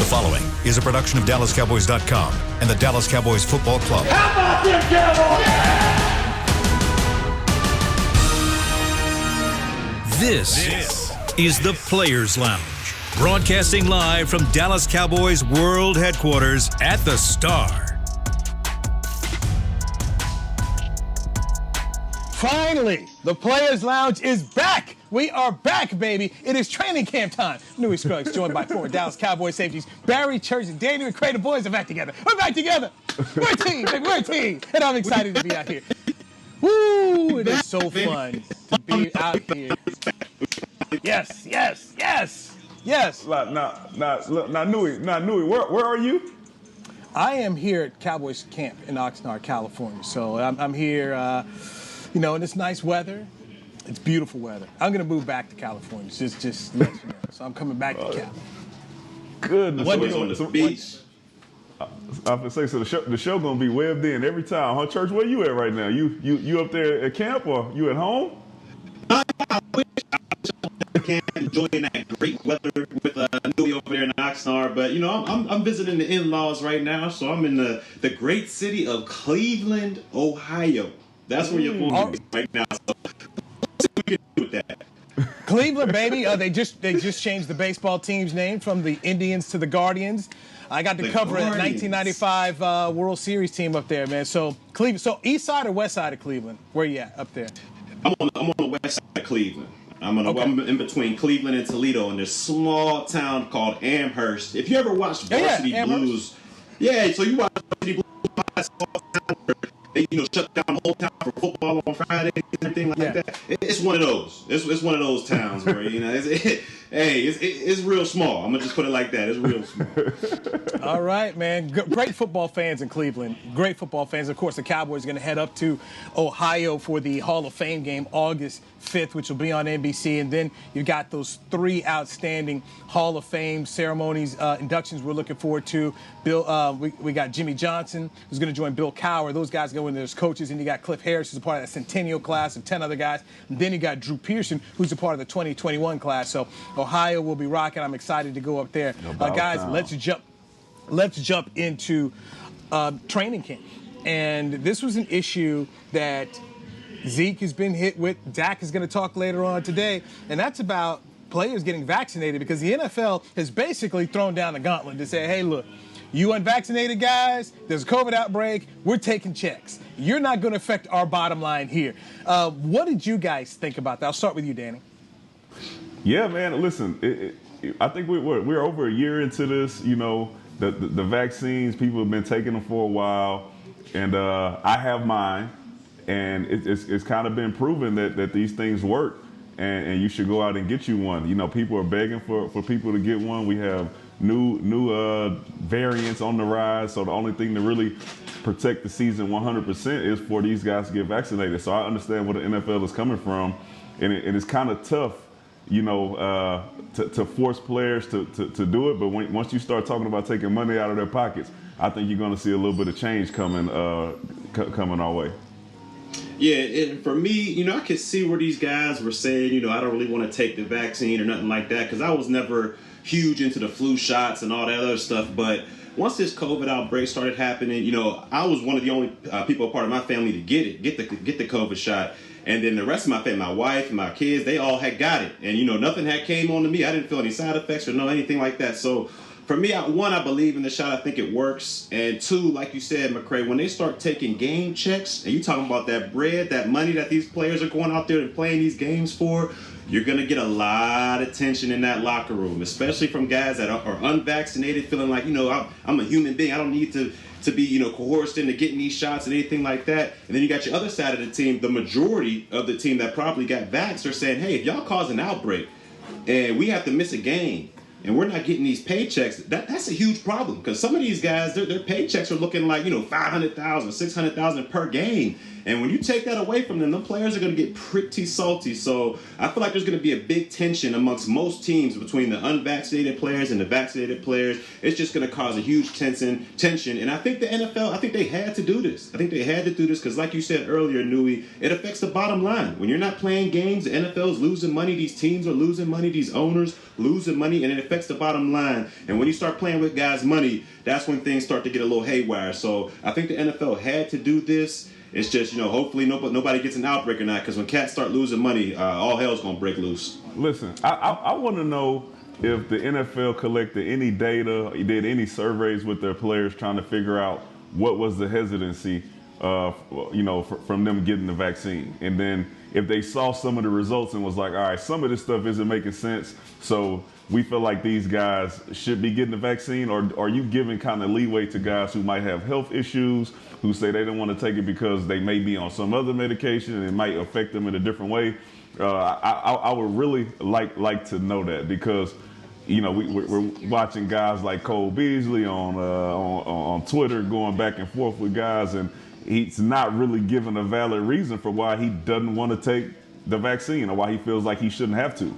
following is a production of DallasCowboys.com and the Dallas Cowboys Football Club. How about them Cowboys? This is the Players Lounge, broadcasting live from Dallas Cowboys World Headquarters at the Star. Finally, the Players Lounge is back. We are back, baby. It is training camp time. Newy Scruggs, joined by former Dallas Cowboys safeties Barry Church and Daniel McCray. The boys are back together. We're back together. We're a team, baby. We're a team. And I'm excited to be out here. Woo! It is so fun to be out here. Yes. Now, Newy, where are you? I am here at Cowboys camp in Oxnard, California. So I'm here, in this nice weather. It's beautiful weather. I'm going to move back to California, just to let you know. So I'm coming back to Cal. Goodness. Always on the beach. I was gonna say, so the show gonna be webbed in every time, huh? Church, where you at right now? You up there at camp or you at home? I wish I can enjoying that great weather with Newy over there in Oxnard, but I'm visiting the in-laws right now, so I'm in the great city of Cleveland, Ohio. That's where you're going right now. So let's see what we can do with that. Cleveland, baby. They just changed the baseball team's name from the Indians to the Guardians. I got to cover a 1995 World Series team up there, man. So Cleveland. So east side or west side of Cleveland? Where you at up there? I'm on the west side of Cleveland. I'm in between Cleveland and Toledo in this small town called Amherst. If you ever watched Varsity Blues, so you watch Varsity Blues, small town where they shut down the whole town for football on Friday and everything like that. It's one of those. It's one of those towns where it's real small. I'm gonna just put it like that. It's real small. All right, man. Great football fans in Cleveland. Great football fans. Of course, the Cowboys are going to head up to Ohio for the Hall of Fame game August 5th, which will be on NBC. And then you got those three outstanding Hall of Fame ceremonies, inductions we're looking forward to. We got Jimmy Johnson, who's going to join Bill Cowher. Those guys go in there as coaches. And you got Cliff Harris, who's a part of that Centennial class of 10 other guys. And then you got Drew Pearson, who's a part of the 2021 class. So Ohio will be rocking. I'm excited to go up there. Guys, let's jump into training camp. And this was an issue that Zeke has been hit with. Dak is going to talk later on today. And that's about players getting vaccinated, because the NFL has basically thrown down the gauntlet to say, hey, look, you unvaccinated guys, there's a COVID outbreak, we're taking checks. You're not going to affect our bottom line here. What did you guys think about that? I'll start with you, Danny. Yeah, man, listen, I think we're over a year into this. The vaccines, people have been taking them for a while, and I have mine, and it's kind of been proven that these things work, and you should go out and get you one. People are begging for people to get one. We have new variants on the rise, so the only thing to really protect the season 100% is for these guys to get vaccinated. So I understand where the NFL is coming from, and it's kind of tough, to force players to do it. But once you start talking about taking money out of their pockets, I think you're going to see a little bit of change coming our way. Yeah, and for me, I could see where these guys were saying, I don't really want to take the vaccine or nothing like that, because I was never huge into the flu shots and all that other stuff. But once this COVID outbreak started happening, I was one of the only people, part of my family, to get the COVID shot. And then the rest of my family, my wife and my kids, they all had got it. And, nothing had came on to me. I didn't feel any side effects or anything like that. So for me, one, I believe in the shot. I think it works. And two, like you said, McCray, when they start taking game checks, and you talking about that bread, that money that these players are going out there and playing these games for, you're going to get a lot of tension in that locker room, especially from guys that are unvaccinated, feeling like, I'm a human being. I don't need to be, coerced into getting these shots and anything like that. And then you got your other side of the team, the majority of the team that probably got vaxxed are saying, hey, if y'all cause an outbreak and we have to miss a game and we're not getting these paychecks, that's a huge problem, because some of these guys, their paychecks are looking like, $500,000, $600,000 per game. And when you take that away from them, the players are going to get pretty salty. So I feel like there's going to be a big tension amongst most teams between the unvaccinated players and the vaccinated players. It's just going to cause a huge tension. And I think the NFL, I think they had to do this. I think they had to do this because, like you said earlier, Newy, it affects the bottom line. When you're not playing games, the NFL's losing money, these teams are losing money, these owners losing money, and it affects the bottom line. And when you start playing with guys' money, that's when things start to get a little haywire. So I think the NFL had to do this. It's just, hopefully nobody gets an outbreak or not, because when cats start losing money, all hell's going to break loose. Listen, I want to know if the NFL collected any data, did any surveys with their players trying to figure out what was the hesitancy, from them getting the vaccine. And then if they saw some of the results and was like, all right, some of this stuff isn't making sense, so we feel like these guys should be getting the vaccine, or are you giving kind of leeway to guys who might have health issues, who say they don't want to take it because they may be on some other medication and it might affect them in a different way? I would really like to know that, because we're watching guys like Cole Beasley on Twitter going back and forth with guys, and he's not really giving a valid reason for why he doesn't want to take the vaccine or why he feels like he shouldn't have to.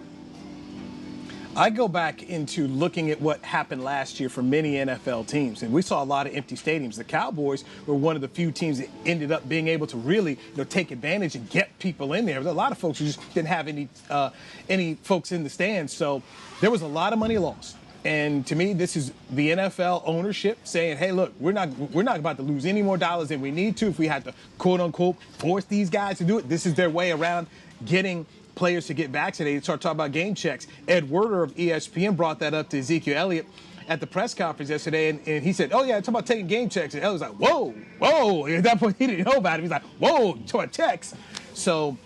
I go back into looking at what happened last year for many NFL teams, and we saw a lot of empty stadiums. The Cowboys were one of the few teams that ended up being able to really, take advantage and get people in there. There were a lot of folks who just didn't have any folks in the stands, so there was a lot of money lost. And to me, this is the NFL ownership saying, hey, look, we're not about to lose any more dollars than we need to. If we had to, quote unquote, force these guys to do it, this is their way around getting players to get vaccinated. Start talking about game checks. Ed Werder of ESPN brought that up to Ezekiel Elliott at the press conference yesterday, and he said, oh, yeah, talk about taking game checks. And Elliott's like, whoa. At that point, he didn't know about it. He's like, whoa, talking about checks. So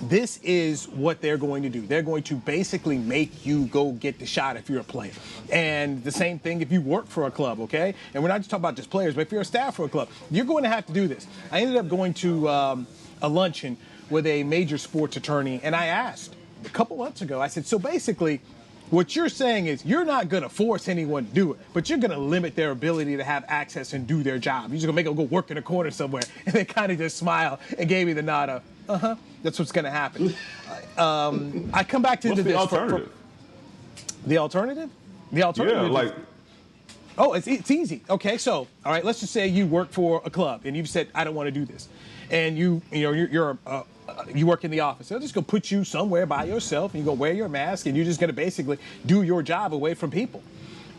this is what they're going to do. They're going to basically make you go get the shot if you're a player. And the same thing if you work for a club, okay? And we're not just talking about just players, but if you're a staff for a club, you're going to have to do this. I ended up going to a luncheon with a major sports attorney, and I asked a couple months ago, I said, so basically, what you're saying is you're not going to force anyone to do it, but you're going to limit their ability to have access and do their job. You're just going to make them go work in a corner somewhere. And they kind of just smiled and gave me the nod of, that's what's going to happen. I come back to What's the alternative? The alternative? The alternative. Yeah, Oh, it's easy. Okay, so, all right, let's just say you work for a club and you've said, I don't want to do this. And you work in the office. They're just going to put you somewhere by yourself, and you're going to wear your mask, and you're just going to basically do your job away from people.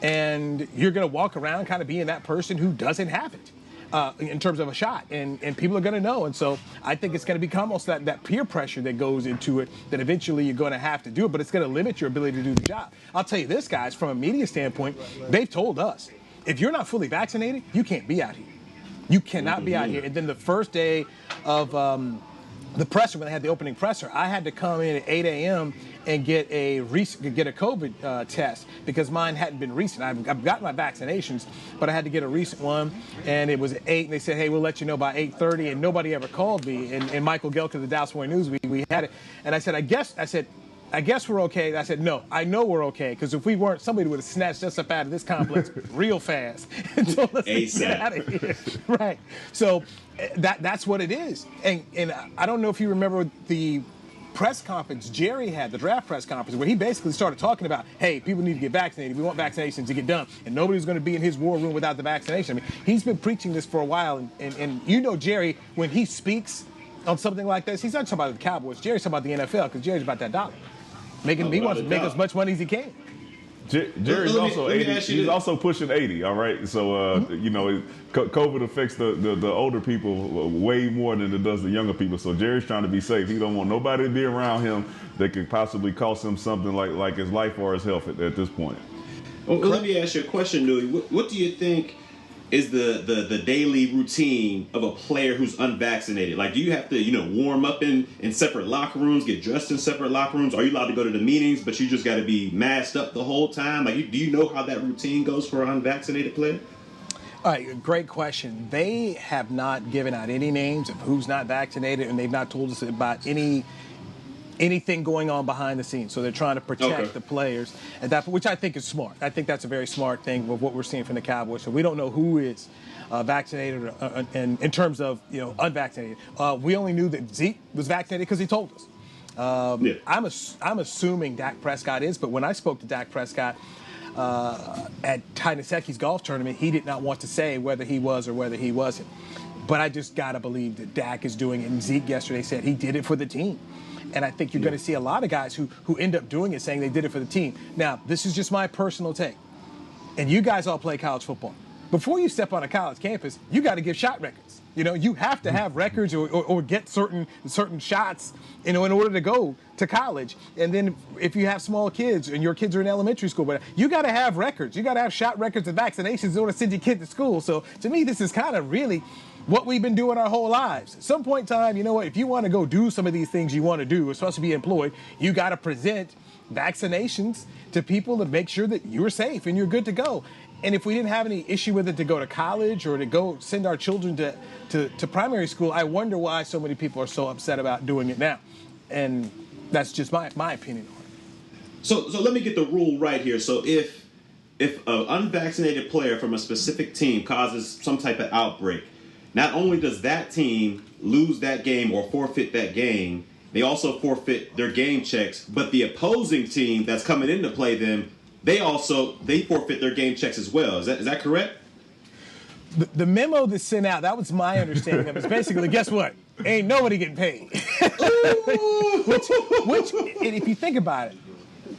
And you're going to walk around kind of being that person who doesn't have it in terms of a shot. And people are going to know. And so I think it's going to become almost that peer pressure that goes into it, that eventually you're going to have to do it, but it's going to limit your ability to do the job. I'll tell you this, guys, from a media standpoint, they've told us, if you're not fully vaccinated, you can't be out here. You cannot be out here. And then the first day of the presser, when they had the opening presser, I had to come in at 8 a.m. and get a COVID test because mine hadn't been recent. I've gotten my vaccinations, but I had to get a recent one, and it was at 8, and they said, hey, we'll let you know by 8:30, and nobody ever called me. And Michael Gelk of the Dallas Morning News, we had it, and I said, I guess we're okay. I said, no, I know we're okay, because if we weren't, somebody would have snatched us up out of this complex real fast and told us to get out of here. Right. So that's what it is. And I don't know if you remember the press conference Jerry had, the draft press conference, where he basically started talking about, hey, people need to get vaccinated. We want vaccinations to get done. And nobody's going to be in his war room without the vaccination. I mean, he's been preaching this for a while. And Jerry, when he speaks on something like this, he's not talking about the Cowboys. Jerry's talking about the NFL, because Jerry's about that dollar. He wants to make as much money as he can. Jerry's also 80. He's also pushing 80. All right, so COVID affects the older people way more than it does the younger people. So Jerry's trying to be safe. He don't want nobody to be around him that could possibly cost him something like his life or his health at this point. Well, let me ask you a question, Newy. What do you think is the daily routine of a player who's unvaccinated? Like, do you have to, warm up in separate locker rooms, get dressed in separate locker rooms? Are you allowed to go to the meetings, but you just got to be masked up the whole time? Like, do you know how that routine goes for an unvaccinated player? All right, great question. They have not given out any names of who's not vaccinated, and they've not told us about any anything going on behind the scenes. So they're trying to protect the players, and which I think is smart. I think that's a very smart thing with what we're seeing from the Cowboys. So we don't know who is vaccinated and in terms of unvaccinated. We only knew that Zeke was vaccinated because he told us. I'm assuming Dak Prescott is, but when I spoke to Dak Prescott at Tyneseki's golf tournament, he did not want to say whether he was or whether he wasn't. But I just got to believe that Dak is doing it. And Zeke yesterday said he did it for the team. And I think you're going to see a lot of guys who end up doing it saying they did it for the team. Now, this is just my personal take. And you guys all play college football. Before you step on a college campus, you got to give shot records. You have to have records or get certain shots, in order to go to college. And then if you have small kids and your kids are in elementary school, but you got to have records. You got to have shot records and vaccinations in order to send your kid to school. So to me, this is kind of really what we've been doing our whole lives. At some point in time, if you want to go do some of these things you want to do, it's supposed to be employed, you got to present vaccinations to people to make sure that you're safe and you're good to go. And if we didn't have any issue with it to go to college or to go send our children to primary school, I wonder why so many people are so upset about doing it now. And that's just my opinion on it. So let me get the rule right here. So if an unvaccinated player from a specific team causes some type of outbreak, not only does that team lose that game or forfeit that game, they also forfeit their game checks, but the opposing team that's coming in to play them, they forfeit their game checks as well. Is that correct? The memo that's sent out, that was my understanding of it. It's basically, guess what? Ain't nobody getting paid. which, and if you think about it,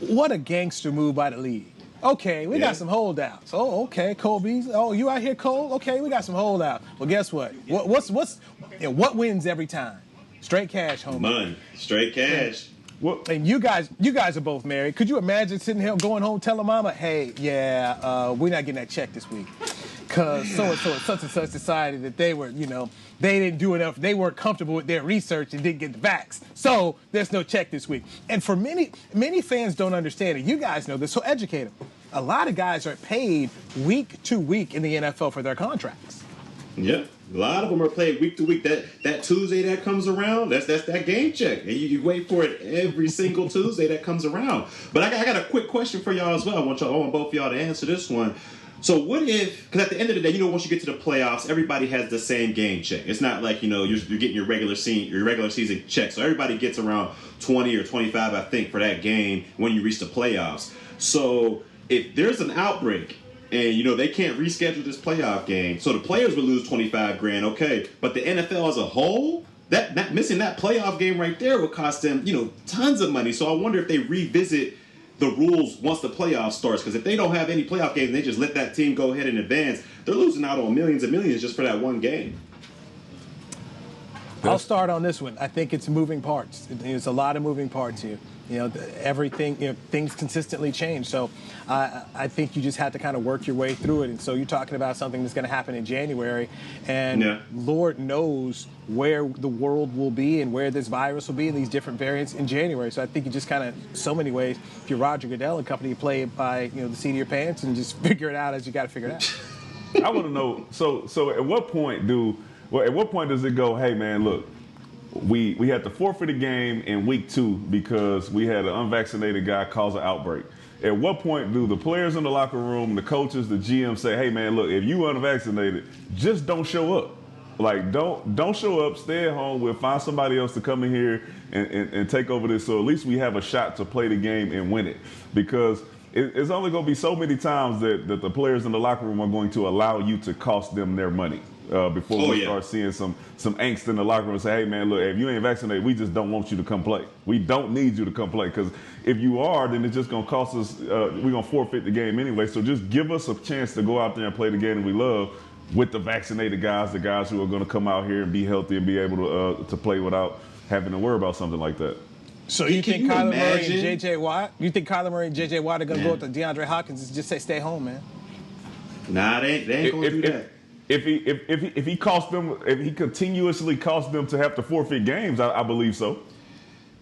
what a gangster move by the league. Okay, we got some holdouts. Oh, okay, Kobe's. Oh, you out here, Cole? Okay, we got some holdouts. Well, guess what? What wins every time? Straight cash, homie. Money, straight cash. And you guys are both married. Could you imagine sitting here going home telling mama, hey, we're not getting that check this week because so-and-so at such and such society that they were, they didn't do enough. They weren't comfortable with their research and didn't get the vax. So there's no check this week. And for many fans don't understand it. You guys know this, so educate them. A lot of guys are paid week to week in the NFL for their contracts. Yeah. A lot of them are paid week to week. That Tuesday that comes around, that's that game check. And you wait for it every single Tuesday that comes around. But I got a quick question for y'all as well. I want both of y'all to answer this one. So what if, because at the end of the day, once you get to the playoffs, everybody has the same game check. It's not like, you're getting your regular season check. So everybody gets around 20 or 25, I think, for that game when you reach the playoffs. So if there's an outbreak, and, they can't reschedule this playoff game. So the players would lose $25,000, okay. But the NFL as a whole, that missing that playoff game right there would cost them, tons of money. So I wonder if they revisit the rules once the playoff starts. Because if they don't have any playoff games and they just let that team go ahead and advance, they're losing out on millions and millions just for that one game. I'll start on this one. I think it's moving parts. There's a lot of moving parts here. Everything, things consistently change. So I think you just have to kind of work your way through it. And so you're talking about something that's going to happen in January. And Lord knows where the world will be and where this virus will be in these different variants in January. So I think you just kind of, so many ways, if you're Roger Goodell and company, you play it by, the seat of your pants and just figure it out as you got to figure it out. I want to know, so at what point does it go, hey, man, look, we had to forfeit a game in week 2 because we had an unvaccinated guy cause an outbreak. At what point do the players in the locker room, the coaches, the GM say, hey, man, look, if you unvaccinated, just don't show up. Like, don't show up, stay at home. We'll find somebody else to come in here and take over this so at least we have a shot to play the game and win it. Because it's only going to be so many times that the players in the locker room are going to allow you to cost them their money. Before we start seeing some angst in the locker room and say, hey, man, look, if you ain't vaccinated, we just don't want you to come play. We don't need you to come play because if you are, then it's just going to cost us, we're going to forfeit the game anyway. So just give us a chance to go out there and play the game that we love with the vaccinated guys, the guys who are going to come out here and be healthy and be able to play without having to worry about something like that. So you think Kyler Murray and J.J. Watt? You think Kyler Murray and J.J. Watt are going to go with the DeAndre Hopkins and just say, stay home, man? Nah, they ain't going to do that. If he continuously costs them to have to forfeit games, I believe so.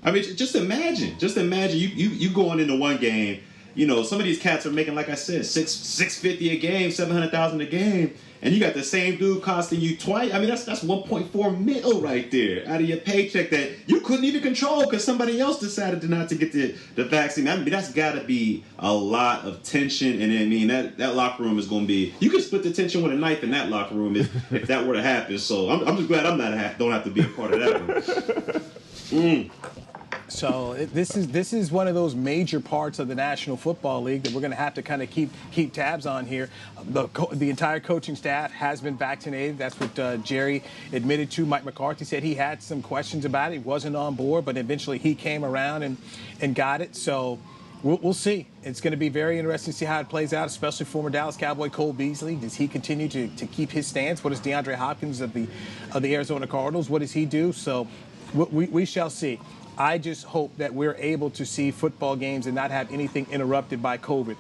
I mean, just imagine you going into one game, some of these cats are making, like I said, $650 a game, $700,000 a game, and you got the same dude costing you twice. I mean, that's 1.4 mil right there out of your paycheck that you couldn't even control because somebody else decided not to get the vaccine. I mean, that's got to be a lot of tension, and I mean that locker room is going to be. You could split the tension with a knife in that locker room if that were to happen. So I'm just glad don't have to be a part of that one. So this is one of those major parts of the National Football League that we're going to have to kind of keep tabs on here. The entire coaching staff has been vaccinated. That's what Jerry admitted to. Mike McCarthy said he had some questions about it. He wasn't on board, but eventually he came around and got it. So we'll see. It's going to be very interesting to see how it plays out, especially former Dallas Cowboy Cole Beasley. Does he continue to keep his stance? What does DeAndre Hopkins of the Arizona Cardinals, what does he do? So we shall see. I just hope that we're able to see football games and not have anything interrupted by COVID.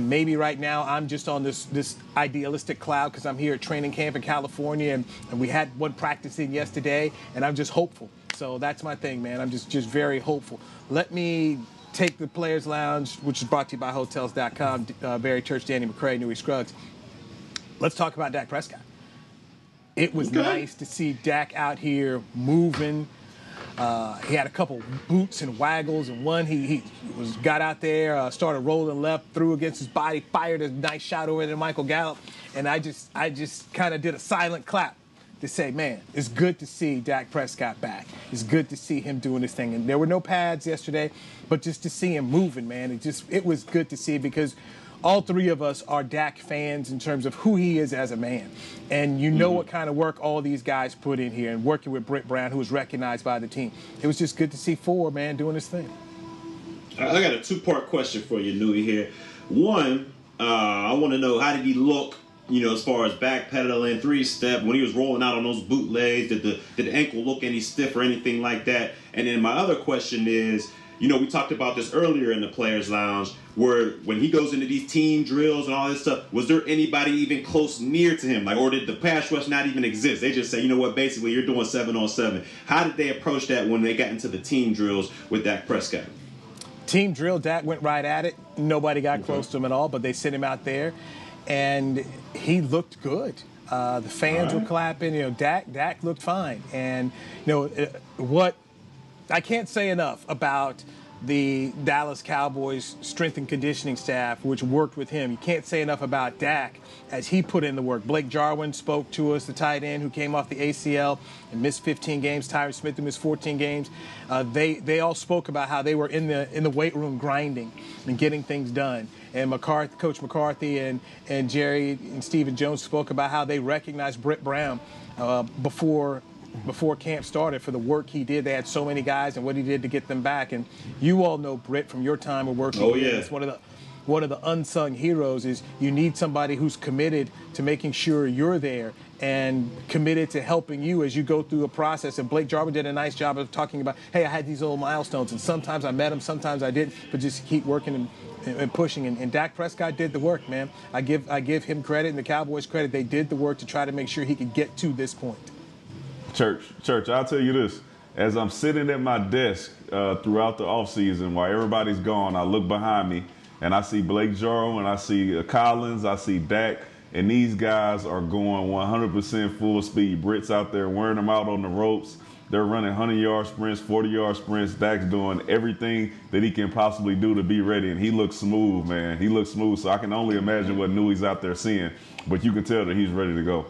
Maybe right now I'm just on this idealistic cloud because I'm here at training camp in California and we had one practice in yesterday and I'm just hopeful. So that's my thing, man. I'm just very hopeful. Let me take the Players Lounge, which is brought to you by Hotels.com, Barry Church, Danny McCray, Newy Scruggs. Let's talk about Dak Prescott. It was nice to see Dak out here moving. He had a couple boots and waggles, and one he got out there, started rolling left, threw against his body, fired a nice shot over to Michael Gallup, and I just kind of did a silent clap to say, man, it's good to see Dak Prescott back. It's good to see him doing this thing, and there were no pads yesterday, but just to see him moving, man, it was good to see because all three of us are Dak fans in terms of who he is as a man. And you know what kind of work all these guys put in here and working with Britt Brown, who was recognized by the team. It was just good to see Ford, man, doing his thing. I got a two-part question for you, Newy, here. One, I want to know, how did he look, as far as backpedaling, three-step, when he was rolling out on those bootlegs? Did the ankle look any stiff or anything like that? And then my other question is, we talked about this earlier in the Players Lounge, where when he goes into these team drills and all this stuff, was there anybody even close near to him? Or did the pass rush not even exist? They just say, basically you're doing 7-on-7. How did they approach that when they got into the team drills with Dak Prescott? Team drill, Dak went right at it. Nobody got close to him at all, but they sent him out there, and he looked good. The fans were clapping. Dak looked fine. And, what I can't say enough about the Dallas Cowboys strength and conditioning staff, which worked with him. You can't say enough about Dak as he put in the work. Blake Jarwin spoke to us, the tight end who came off the ACL and missed 15 games. Tyron Smith who missed 14 games. They all spoke about how they were in the weight room grinding and getting things done. And Coach McCarthy and Jerry and Stephen Jones spoke about how they recognized Britt Brown before camp started for the work he did. They had so many guys and what he did to get them back. And you all know Britt from your time of working with him. It's one of the unsung heroes is you need somebody who's committed to making sure you're there and committed to helping you as you go through a process. And Blake Jarwin did a nice job of talking about, hey, I had these little milestones, and sometimes I met them, sometimes I didn't, but just keep working and pushing. And Dak Prescott did the work, man. I give him credit and the Cowboys credit. They did the work to try to make sure he could get to this point. Church, I'll tell you this. As I'm sitting at my desk throughout the offseason while everybody's gone, I look behind me and I see Blake Jarwin, I see Collins, I see Dak, and these guys are going 100% full speed. Britt's out there wearing them out on the ropes. They're running 100-yard sprints, 40-yard sprints. Dak's doing everything that he can possibly do to be ready, and he looks smooth, man. He looks smooth, so I can only imagine what Newy's out there seeing, but you can tell that he's ready to go.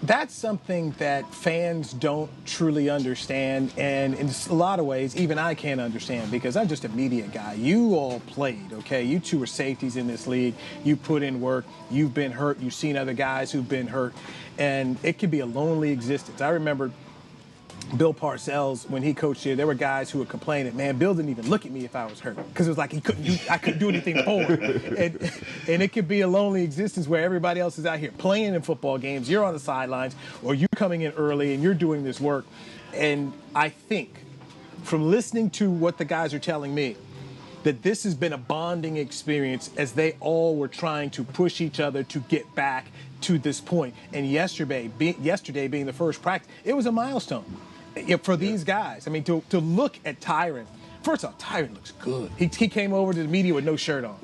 That's something that fans don't truly understand, and in a lot of ways, even I can't understand because I'm just a media guy. You all played, okay? You two were safeties in this league. You put in work. You've been hurt. You've seen other guys who've been hurt, and it could be a lonely existence. I remember Bill Parcells, when he coached here, there were guys who were complaining, man, Bill didn't even look at me if I was hurt because it was like I couldn't do anything for him. And it could be a lonely existence where everybody else is out here playing in football games. You're on the sidelines or you're coming in early and you're doing this work. And I think from listening to what the guys are telling me, that this has been a bonding experience as they all were trying to push each other to get back to this point. And yesterday being the first practice, it was a milestone for these guys. I mean, to look at Tyron first off, Tyron looks good. He came over to the media with no shirt on.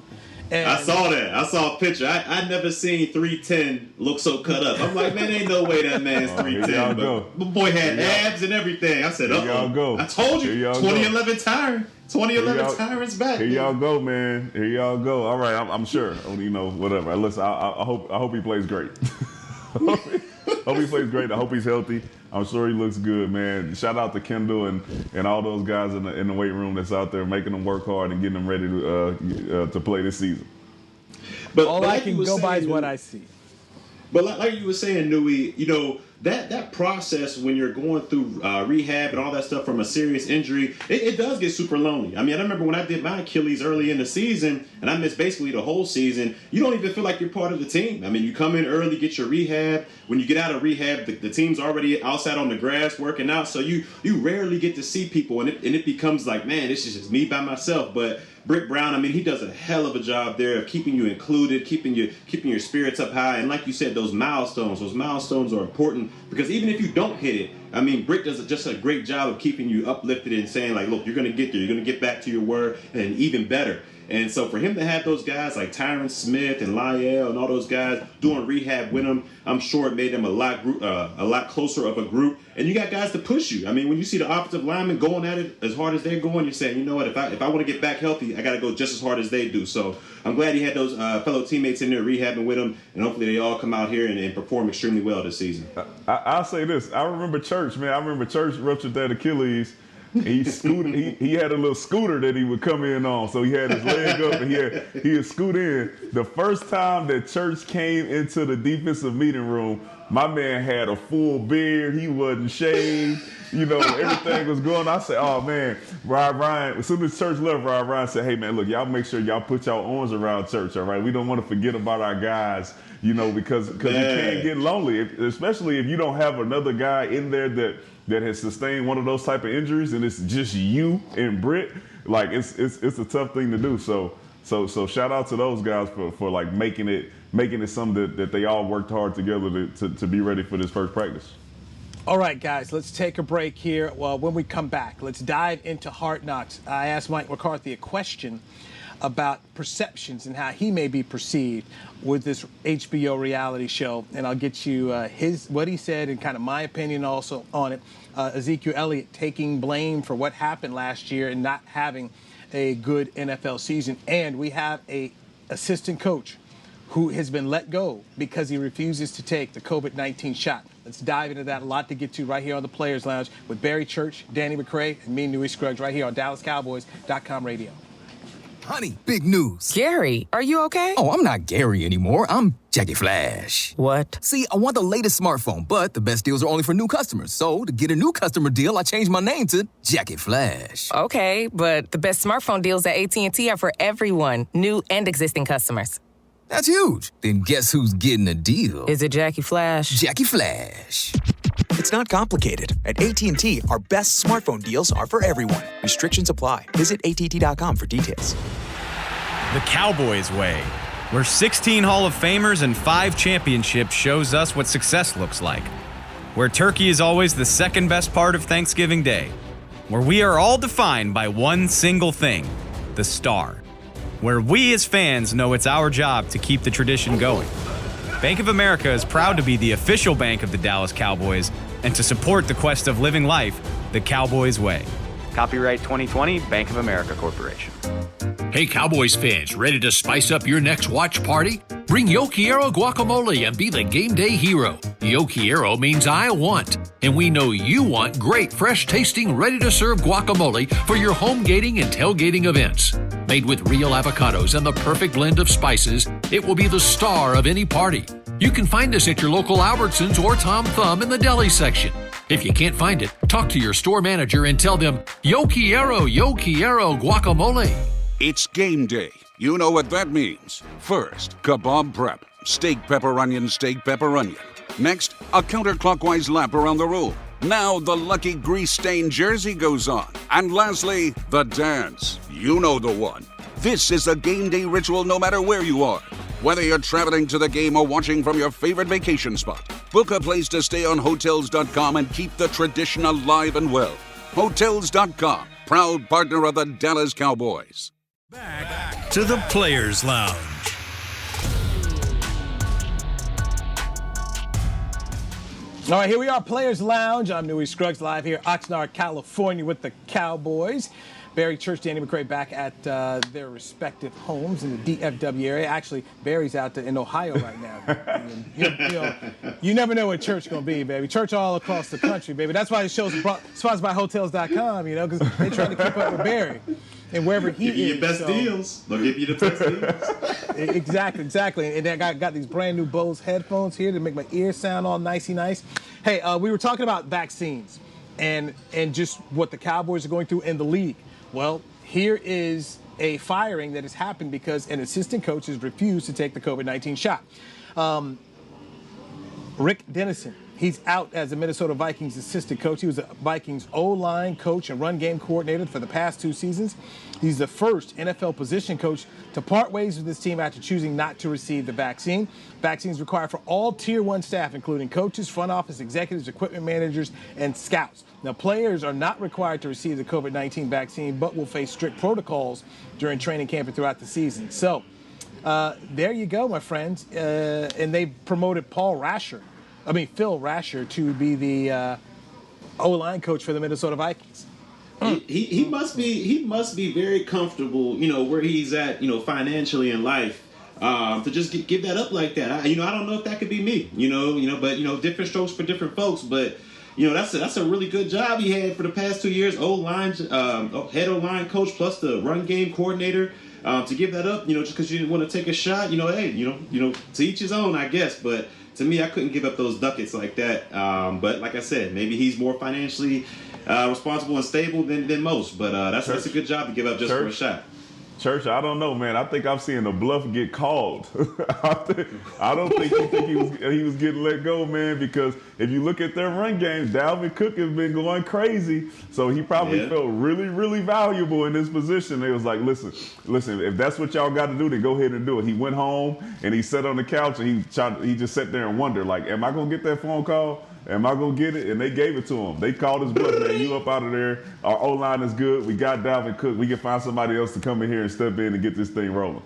And I saw that. I saw a picture. I never seen 310 look so cut up. I'm like, man, ain't no way that man's 310. But my boy had abs and everything. I said, uh-oh. I told you, 2011 Tyron. 2011 Tyron's back. Here y'all go, man. Here y'all go. All right, I'm sure. Whatever. Listen, I hope he plays great. Hope he plays great. I hope he's healthy. I'm sure he looks good, man. Shout out to Kendall and all those guys in the weight room that's out there making them work hard and getting them ready to play this season. But all I can go by is what I see. But like you were saying, Newy, that process when you're going through rehab and all that stuff from a serious injury, it does get super lonely. I mean, I remember when I did my Achilles early in the season, and I missed basically the whole season, you don't even feel like you're part of the team. I mean, you come in early, get your rehab. When you get out of rehab, the team's already outside on the grass working out, so you rarely get to see people, and it becomes like, man, this is just me by myself. But Britt Brown, I mean, he does a hell of a job there of keeping you included, keeping your spirits up high. And like you said, those milestones are important because even if you don't hit it, I mean, Britt does just a great job of keeping you uplifted and saying, like, look, you're going to get there. You're going to get back to your word and even better. And so for him to have those guys like Tyron Smith and Lyell and all those guys doing rehab with him, I'm sure it made them a lot closer of a group. And you got guys to push you. I mean, when you see the offensive linemen going at it as hard as they're going, you're saying, you know what, if I want to get back healthy, I got to go just as hard as they do. So I'm glad he had those fellow teammates in there rehabbing with him, and hopefully they all come out here and perform extremely well this season. I'll say this. I remember Church, man. I remember Church ruptured that Achilles. He scooted. He had a little scooter that he would come in on, so he had his leg up and he would scoot in. The first time that Church came into the defensive meeting room, my man had a full beard. He wasn't shaved. Everything was going on. I said, oh man, Ryan. As soon as Church left, Ryan said, hey man, look, y'all make sure y'all put y'all arms around Church, all right? We don't want to forget about our guys, because you can't get lonely, especially if you don't have another guy in there that has sustained one of those type of injuries, and it's just you and Britt. Like it's a tough thing to do. So shout out to those guys for like making it something that they all worked hard together to be ready for this first practice. All right, guys, let's take a break here. Well, when we come back, let's dive into Hard Knocks. I asked Mike McCarthy a question about perceptions and how he may be perceived with this HBO reality show, and I'll get you what he said and kind of my opinion also on it. Ezekiel Elliott taking blame for what happened last year and not having a good NFL season, and we have a assistant coach who has been let go because he refuses to take the COVID-19 shot. Let's dive into that. A lot to get to right here on the Players Lounge with Barry Church, Danny McCray, and me, Newy Scruggs, right here on DallasCowboys.com radio. Honey, big news. Gary, are you okay? Oh, I'm not Gary anymore. I'm Jackie Flash. What? See, I want the latest smartphone, but the best deals are only for new customers. So to get a new customer deal, I changed my name to Jackie Flash. Okay, but the best smartphone deals at AT&T are for everyone, new and existing customers. That's huge. Then guess who's getting a deal? Is it Jackie Flash? Jackie Flash. It's not complicated. At AT&T, our best smartphone deals are for everyone. Restrictions apply. Visit att.com for details. The Cowboys way, where 16 Hall of Famers and 5 championships shows us what success looks like. Where turkey is always the second best part of Thanksgiving Day. Where we are all defined by one single thing, the star. Where we as fans know it's our job to keep the tradition going. Bank of America is proud to be the official bank of the Dallas Cowboys and to support the quest of living life the Cowboys way. Copyright 2020, Bank of America Corporation. Hey Cowboys fans, ready to spice up your next watch party? Bring Yo Quiero guacamole and be the game day hero. Yo Quiero means I want, and we know you want great, fresh-tasting, ready-to-serve guacamole for your home gating and tailgating events. Made with real avocados and the perfect blend of spices, it will be the star of any party. You can find us at your local Albertsons or Tom Thumb in the deli section. If you can't find it, talk to your store manager and tell them, Yo Quiero guacamole. It's game day. You know what that means. First, kebab prep. Steak, pepper, onion, steak, pepper, onion. Next, a counterclockwise lap around the room. Now the lucky grease-stained jersey goes on. And lastly, the dance. You know the one. This is a game day ritual no matter where you are. Whether you're traveling to the game or watching from your favorite vacation spot, book a place to stay on Hotels.com and keep the tradition alive and well. Hotels.com. proud partner of the Dallas Cowboys. Back to the Players Lounge. All right, here we are, Players Lounge. I'm Newy Scruggs, live here, Oxnard, California, with the Cowboys. Barry Church, Danny McCray back at their respective homes in the DFW area. Actually, Barry's out in Ohio right now. You never know where Church going to be, baby. Church all across the country, baby. That's why the show's sponsored by Hotels.com, because they're trying to keep up with Barry. And wherever he is. Your best deals. They'll give you the best deals. Exactly. And I got these brand new Bose headphones here to make my ears sound all nicey nice. Hey, we were talking about vaccines and just what the Cowboys are going through in the league. Well, here is a firing that has happened because an assistant coach has refused to take the COVID-19 shot. Rick Dennison, he's out as a Minnesota Vikings assistant coach. He was a Vikings O-line coach and run game coordinator for the past 2 seasons. He's the first NFL position coach to part ways with this team after choosing not to receive the vaccine. Vaccines required for all Tier 1 staff, including coaches, front office executives, equipment managers, and scouts. Now, players are not required to receive the COVID-19 vaccine, but will face strict protocols during training camp and throughout the season. So, there you go, my friends. And they promoted Phil Rasher to be the O-line coach for the Minnesota Vikings. He must be very comfortable, where he's at, financially in life, to just give that up like that. I don't know if that could be me, but different strokes for different folks. But that's a really good job he had for the past 2 years. O-line, head O-line coach plus the run game coordinator. To give that up, just because you didn't want to take a shot, hey, to each his own, I guess. But to me, I couldn't give up those ducats like that. But like I said, maybe he's more financially responsible and stable than most. But that's a good job to give up just for a shot. Church, I don't know, man. I think I'm seeing the bluff get called. I don't think he was getting let go, man, because if you look at their run games, Dalvin Cook has been going crazy. So he probably felt really, really valuable in this position. They was like, listen, if that's what y'all got to do, then go ahead and do it. He went home and he sat on the couch and he just sat there and wondered, like, am I going to get that phone call? Am I going to get it? And they gave it to him. They called his bluff, man. You up out of there. Our O-line is good. We got Dalvin Cook. We can find somebody else to come in here and step in and get this thing rolling.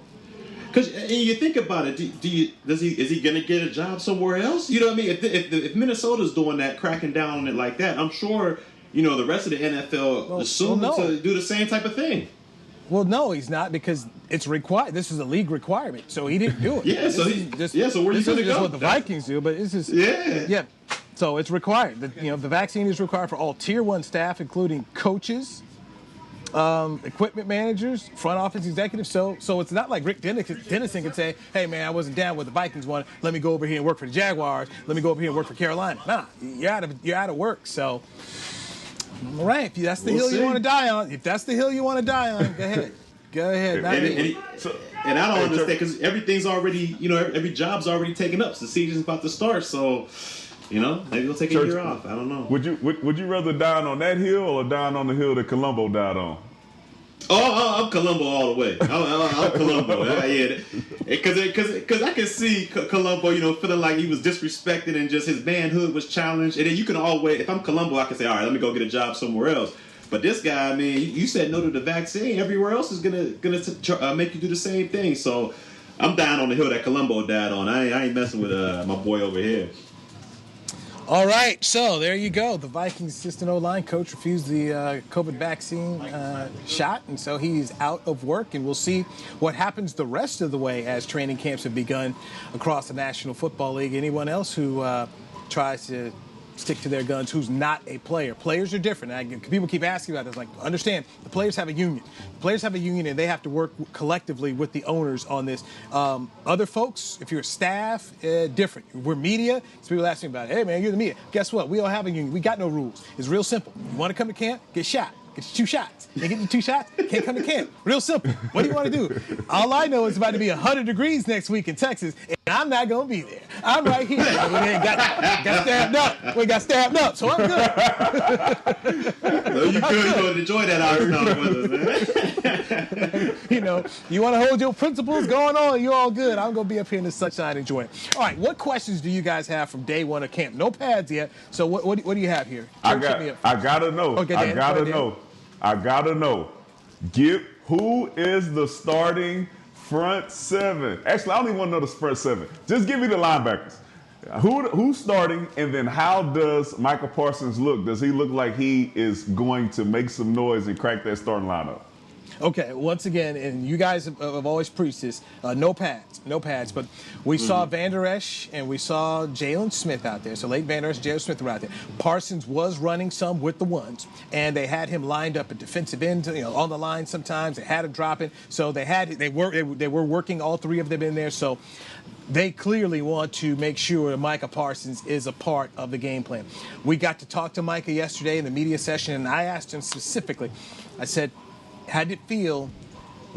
Because you think about it, is he going to get a job somewhere else? You know what I mean? If Minnesota's doing that, cracking down on it like that, I'm sure, the rest of the NFL assumed to do the same type of thing. Well, no, he's not, because it's required. This is a league requirement, so he didn't do it. So where you going to go? This is what the Vikings do, but it's just So it's required. The vaccine is required for all Tier 1 staff, including coaches, equipment managers, front office executives. So it's not like Rick Dennison can say, hey, man, I wasn't down with the Vikings one. Let me go over here and work for the Jaguars. Let me go over here and work for Carolina. Nah, you're out of work. So, all right, if that's the hill you want to die on, go ahead. And I don't understand, because everything's already, every job's already taken up. So the season's about to start, so... maybe we'll take a year off. I don't know. Would you rather die on that hill or die on the hill that Colombo died on? Oh, I'm Colombo all the way. I'm Colombo. Because I can see Colombo, feeling like he was disrespected and just his manhood was challenged. And then you can always, if I'm Colombo, I can say, all right, let me go get a job somewhere else. But this guy, man, you said no to the vaccine. Everywhere else is gonna make you do the same thing. So I'm dying on the hill that Colombo died on. I ain't messing with my boy over here. All right, so there you go. The Vikings assistant O-line coach refused the COVID vaccine shot, and so he's out of work, and we'll see what happens the rest of the way as training camps have begun across the National Football League. Anyone else who tries to stick to their guns who's not a player. Players are different. People keep asking about this. Like, understand, the players have a union. The players have a union, and they have to work collectively with the owners on this. Other folks, if you're staff, different. We're media. So people ask me about it. Hey, man, you're the media. Guess what? We don't have a union. We got no rules. It's real simple. You want to come to camp? Get shot. Get your 2 shots. You get your 2 shots, can't come to camp. Real simple. What do you want to do? All I know is it's about to be 100 degrees next week in Texas, and I'm not going to be there. I'm right here. We got stabbed up. We got stabbed up, so I'm good. No, you good. You're going to enjoy that Oxnard weather, man. You want to hold your principles going on, you're all good. I'm going to be up here in the sunshine enjoying it. All right, what questions do you guys have from day one of camp? No pads yet, so what do you have here? I got to know. Okay, I got to know. I gotta know. Who is the starting front seven? Actually, I don't even want to know the front seven. Just give me the linebackers. Who's starting, and then how does Micah Parsons look? Does he look like he is going to make some noise and crack that starting lineup? Okay, once again, and you guys have always preached this, no pads, but we saw Van Der Esch and we saw Jalen Smith out there. So Leighton Van Der Esch and Jalen Smith were out there. Parsons was running some with the ones, and they had him lined up at defensive end, on the line sometimes. They had him dropping, so they were working all three of them in there. So they clearly want to make sure Micah Parsons is a part of the game plan. We got to talk to Micah yesterday in the media session, and I asked him specifically, I said, how did it feel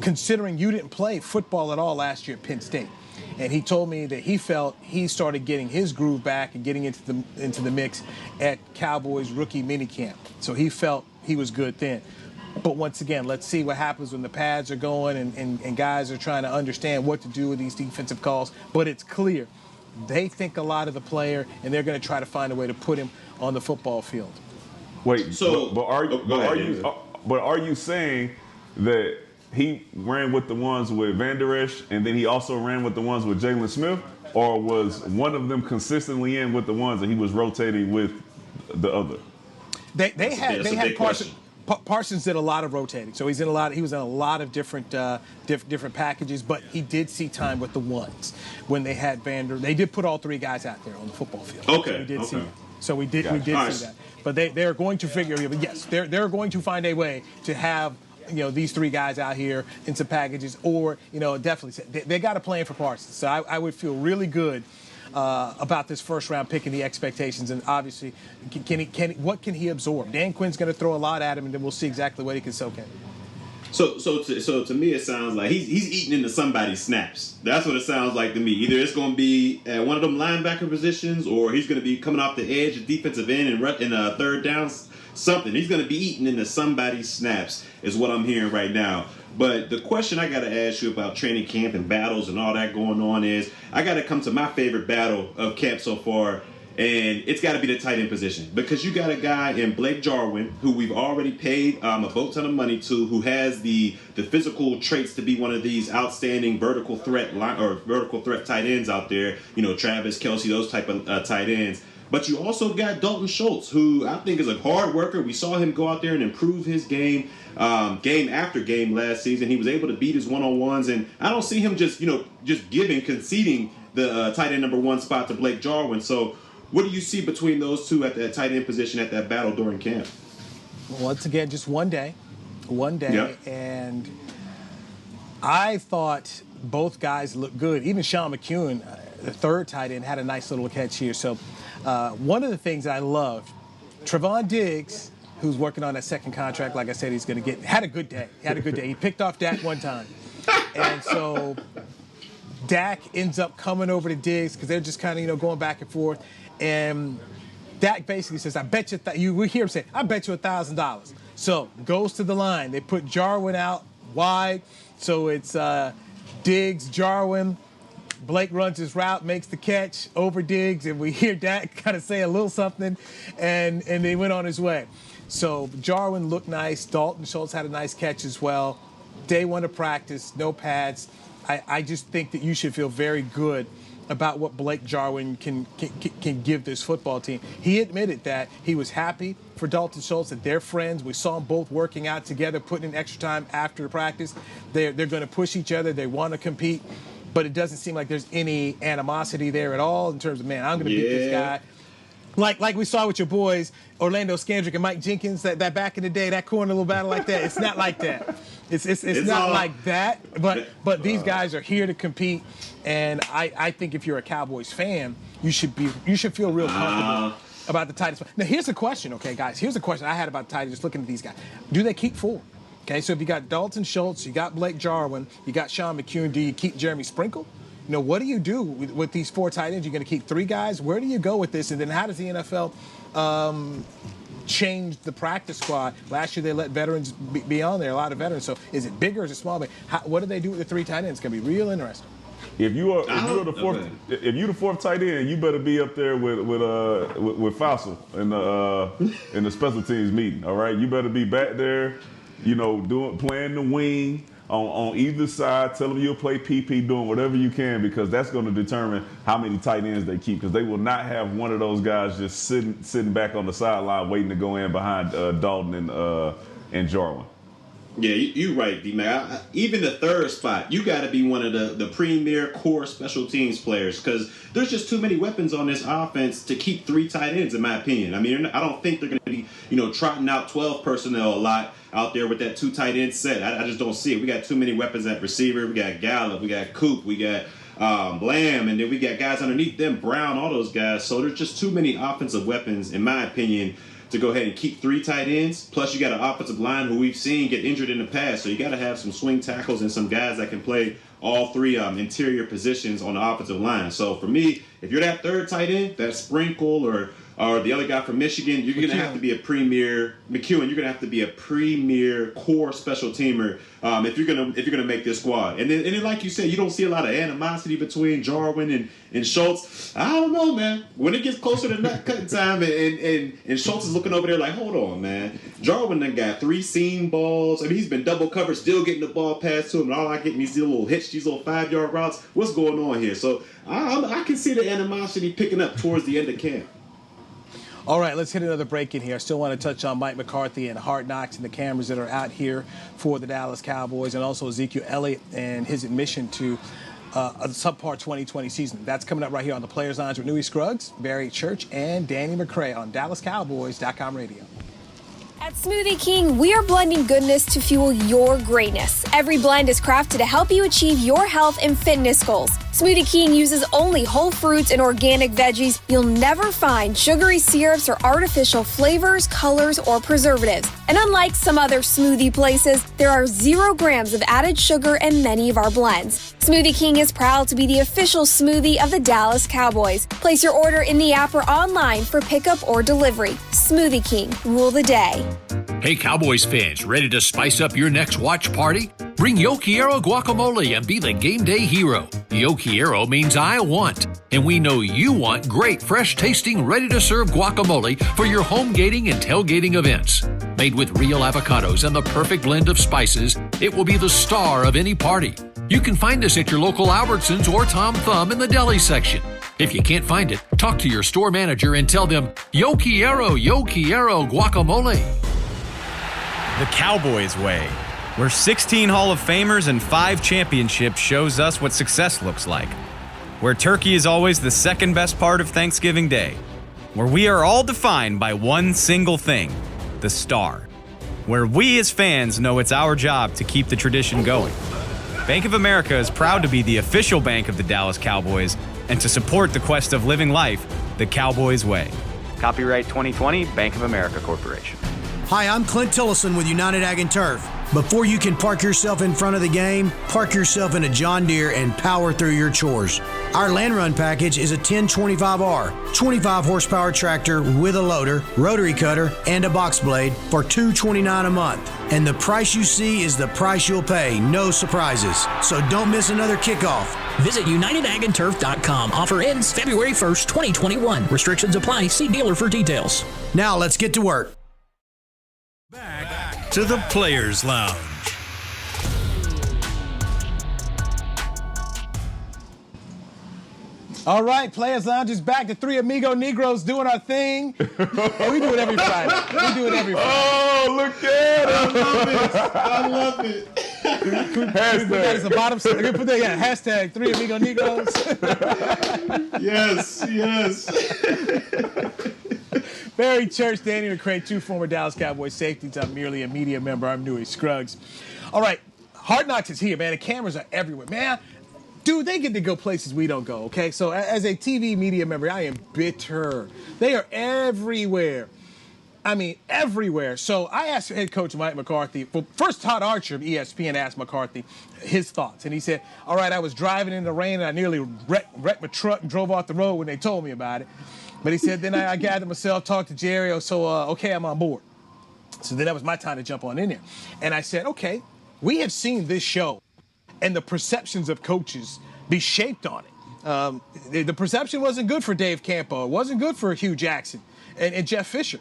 considering you didn't play football at all last year at Penn State? And he told me that he felt he started getting his groove back and getting into the mix at Cowboys rookie minicamp. So he felt he was good then. But once again, let's see what happens when the pads are going and guys are trying to understand what to do with these defensive calls. But it's clear they think a lot of the player, and they're going to try to find a way to put him on the football field. Wait, but are you saying that he ran with the ones with Van Der Esch and then he also ran with the ones with Jalen Smith, or was one of them consistently in with the ones and he was rotating with the other? They had Parsons. Parsons did a lot of rotating, so he was in a lot of different packages, but he did see time with the ones when they had They did put all three guys out there on the football field. Okay. So we did see that. So we did see that. But they're going to they're going to find a way to have these three guys out here in some packages, or definitely they got a plan for Parsons. So I would feel really good about this first round pick and the expectations, and obviously what can he absorb? Dan Quinn's going to throw a lot at him, and then we'll see exactly what he can soak in. So to me, it sounds like he's eating into somebody's snaps. That's what it sounds like to me. Either it's going to be at one of them linebacker positions, or he's going to be coming off the edge of defensive end and third down. Something. He's going to be eating into somebody's snaps is what I'm hearing right now. But the question I got to ask you about training camp and battles and all that going on is, I got to come to my favorite battle of camp so far, and it's got to be the tight end position, because you got a guy in Blake Jarwin who we've already paid a boat ton of money to, who has the physical traits to be one of these outstanding vertical threat tight ends out there. Travis Kelce, those type of tight ends. But you also got Dalton Schultz, who I think is a hard worker. We saw him go out there and improve his game after game last season. He was able to beat his one-on-ones, and I don't see him just conceding the tight end number one spot to Blake Jarwin. So what do you see between those two at that tight end position at that battle during camp? Once again, just one day, yep. And I thought both guys looked good. Even Sean McCune, the third tight end, had a nice little catch here. So one of the things I loved, Trevon Diggs, who's working on that second contract, like I said, he's going to had a good day. He picked off Dak one time. And so Dak ends up coming over to Diggs because they're just kind of, going back and forth. And Dak basically says, I bet you, we hear him say, I bet you $1,000. So goes to the line. They put Jarwin out wide. So it's Diggs, Jarwin. Blake runs his route, makes the catch over Diggs, and we hear Dak kind of say a little something, and they went on his way. So Jarwin looked nice. Dalton Schultz had a nice catch as well. Day one of practice, no pads. I just think that you should feel very good about what Blake Jarwin can give this football team. He admitted that he was happy for Dalton Schultz, that they're friends. We saw them both working out together, putting in extra time after the practice. They're going to push each other. They want to compete. But it doesn't seem like there's any animosity there at all in terms of, man, I'm going to beat this guy. Like we saw with your boys, Orlando Scandrick and Mike Jenkins, that back in the day, that corner little battle like that. It's not like that. It's not like that. But these guys are here to compete, and I think if you're a Cowboys fan, you should feel real comfortable about the Titans. Now here's the question, okay, guys. Here's the question I had about the Titans just looking at these guys. Do they keep four? Okay, so if you got Dalton Schultz, you got Blake Jarwin, you got Sean McCune, do you keep Jeremy Sprinkle? What do you do with these four tight ends? You're going to keep three guys? Where do you go with this? And then how does the NFL change the practice squad? Last year they let veterans be on there, a lot of veterans. So is it bigger or is it smaller? What do they do with the three tight ends? It's going to be real interesting. If you're the fourth tight end, you better be up there with Fassel in the special teams meeting. All right, you better be back there, playing the wing on either side. Tell them you'll play PP, doing whatever you can, because that's going to determine how many tight ends they keep. Because they will not have one of those guys just sitting back on the sideline waiting to go in behind Dalton and Jarwin. Yeah, you're right, D-Mac. Even the third spot, you got to be one of the premier core special teams players, because there's just too many weapons on this offense to keep 3 tight ends, in my opinion. I mean, I don't think they're going to be, trotting out 12 personnel a lot out there with that 2 tight end set. I just don't see it. We got too many weapons at receiver. We got Gallup, we got Coop, we got Lamb, and then we got guys underneath them, Brown, all those guys. So there's just too many offensive weapons, in my opinion, to go ahead and keep 3 tight ends. Plus, you got an offensive line who we've seen get injured in the past. So you got to have some swing tackles and some guys that can play all 3 interior positions on the offensive line. So for me, if you're that third tight end, that Sprinkle or the other guy from Michigan, you're going to have to be a premier McEwen. You're going to have to be a premier core special teamer if you're gonna make this squad. And then like you said, you don't see a lot of animosity between Jarwin and Schultz. I don't know, man. When it gets closer to nut cutting time and Schultz is looking over there like, hold on, man. Jarwin done got 3 seam balls. I mean, he's been double covered, still getting the ball passed to him, and all I get these little hitch, these little 5-yard routes. What's going on here? So I can see the animosity picking up towards the end of camp. All right, let's hit another break in here. I still want to touch on Mike McCarthy and Hard Knocks and the cameras that are out here for the Dallas Cowboys, and also Ezekiel Elliott and his admission to a subpar 2020 season. That's coming up right here on the Players Lounge with Newy Scruggs, Barry Church, and Danny McCray on DallasCowboys.com radio. At Smoothie King, we are blending goodness to fuel your greatness. Every blend is crafted to help you achieve your health and fitness goals. Smoothie King uses only whole fruits and organic veggies. You'll never find sugary syrups or artificial flavors, colors, or preservatives. And unlike some other smoothie places, there are 0 grams of added sugar in many of our blends. Smoothie King is proud to be the official smoothie of the Dallas Cowboys. Place your order in the app or online for pickup or delivery. Smoothie King, rule the day. Hey, Cowboys fans, ready to spice up your next watch party? Bring Yo Quiero guacamole and be the game day hero. Yo Quiero means I want, and we know you want great, fresh-tasting, ready-to-serve guacamole for your home gating and tailgating events. Made with real avocados and the perfect blend of spices, it will be the star of any party. You can find us at your local Albertsons or Tom Thumb in the deli section. If you can't find it, talk to your store manager and tell them, Yo Quiero guacamole. The Cowboys way, where 16 Hall of Famers and 5 championships shows us what success looks like. Where turkey is always the second best part of Thanksgiving Day. Where we are all defined by one single thing, the star. Where we as fans know it's our job to keep the tradition going. Bank of America is proud to be the official bank of the Dallas Cowboys and to support the quest of living life the Cowboys way. Copyright 2020, Bank of America Corporation. Hi, I'm Clint Tillison with United Ag and Turf. Before you can park yourself in front of the game, park yourself in a John Deere and power through your chores. Our Land Run package is a 1025R, 25 horsepower tractor with a loader, rotary cutter, and a box blade for $229 a month. And the price you see is the price you'll pay, no surprises. So don't miss another kickoff. Visit UnitedAgAndTurf.com. Offer ends February 1st, 2021. Restrictions apply. See dealer for details. Now let's get to work. Back to the Players Lounge. All right, Players Lounge is back. The 3 Amigo Negroes doing our thing. And we do it every Friday. Oh, look at it. I love it. Can we put that as the bottom? Can we put that, hashtag 3 Amigo Negroes. Yes. Barry Church, Danny McCray, 2 former Dallas Cowboys safeties. I'm merely a media member. I'm Newy Scruggs. All right, Hard Knocks is here, man. The cameras are everywhere, man. Dude, they get to go places we don't go, okay? So as a TV media member, I am bitter. They are everywhere. I mean, everywhere. So I asked head coach Mike McCarthy, well, first Todd Archer of ESPN asked McCarthy his thoughts. And he said, all right, I was driving in the rain and I nearly wrecked my truck and drove off the road when they told me about it. But he said, then I gathered myself, talked to Jerry, okay, I'm on board. So then that was my time to jump on in there. And I said, okay, we have seen this show and the perceptions of coaches be shaped on it. The perception wasn't good for Dave Campo. It wasn't good for Hugh Jackson and Jeff Fisher.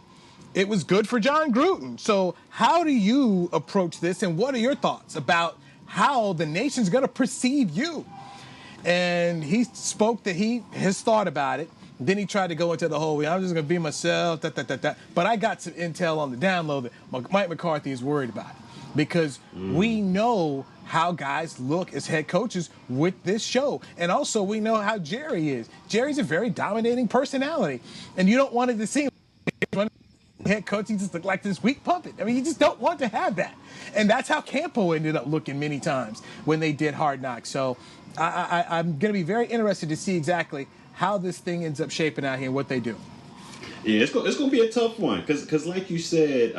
It was good for John Gruden. So how do you approach this, and what are your thoughts about how the nation's going to perceive you? And he spoke that his thought about it. Then he tried to go into the whole, I'm just going to be myself, But I got some intel on the down low that Mike McCarthy is worried about it. Because we know how guys look as head coaches with this show. And also we know how Jerry is. Jerry's a very dominating personality. And you don't want it to seem like head coach, he just looked like this weak puppet. I mean, you just don't want to have that. And that's how Campo ended up looking many times when they did Hard Knocks. So I'm going to be very interested to see exactly how this thing ends up shaping out here and what they do. Yeah, it's going to be a tough one because like you said,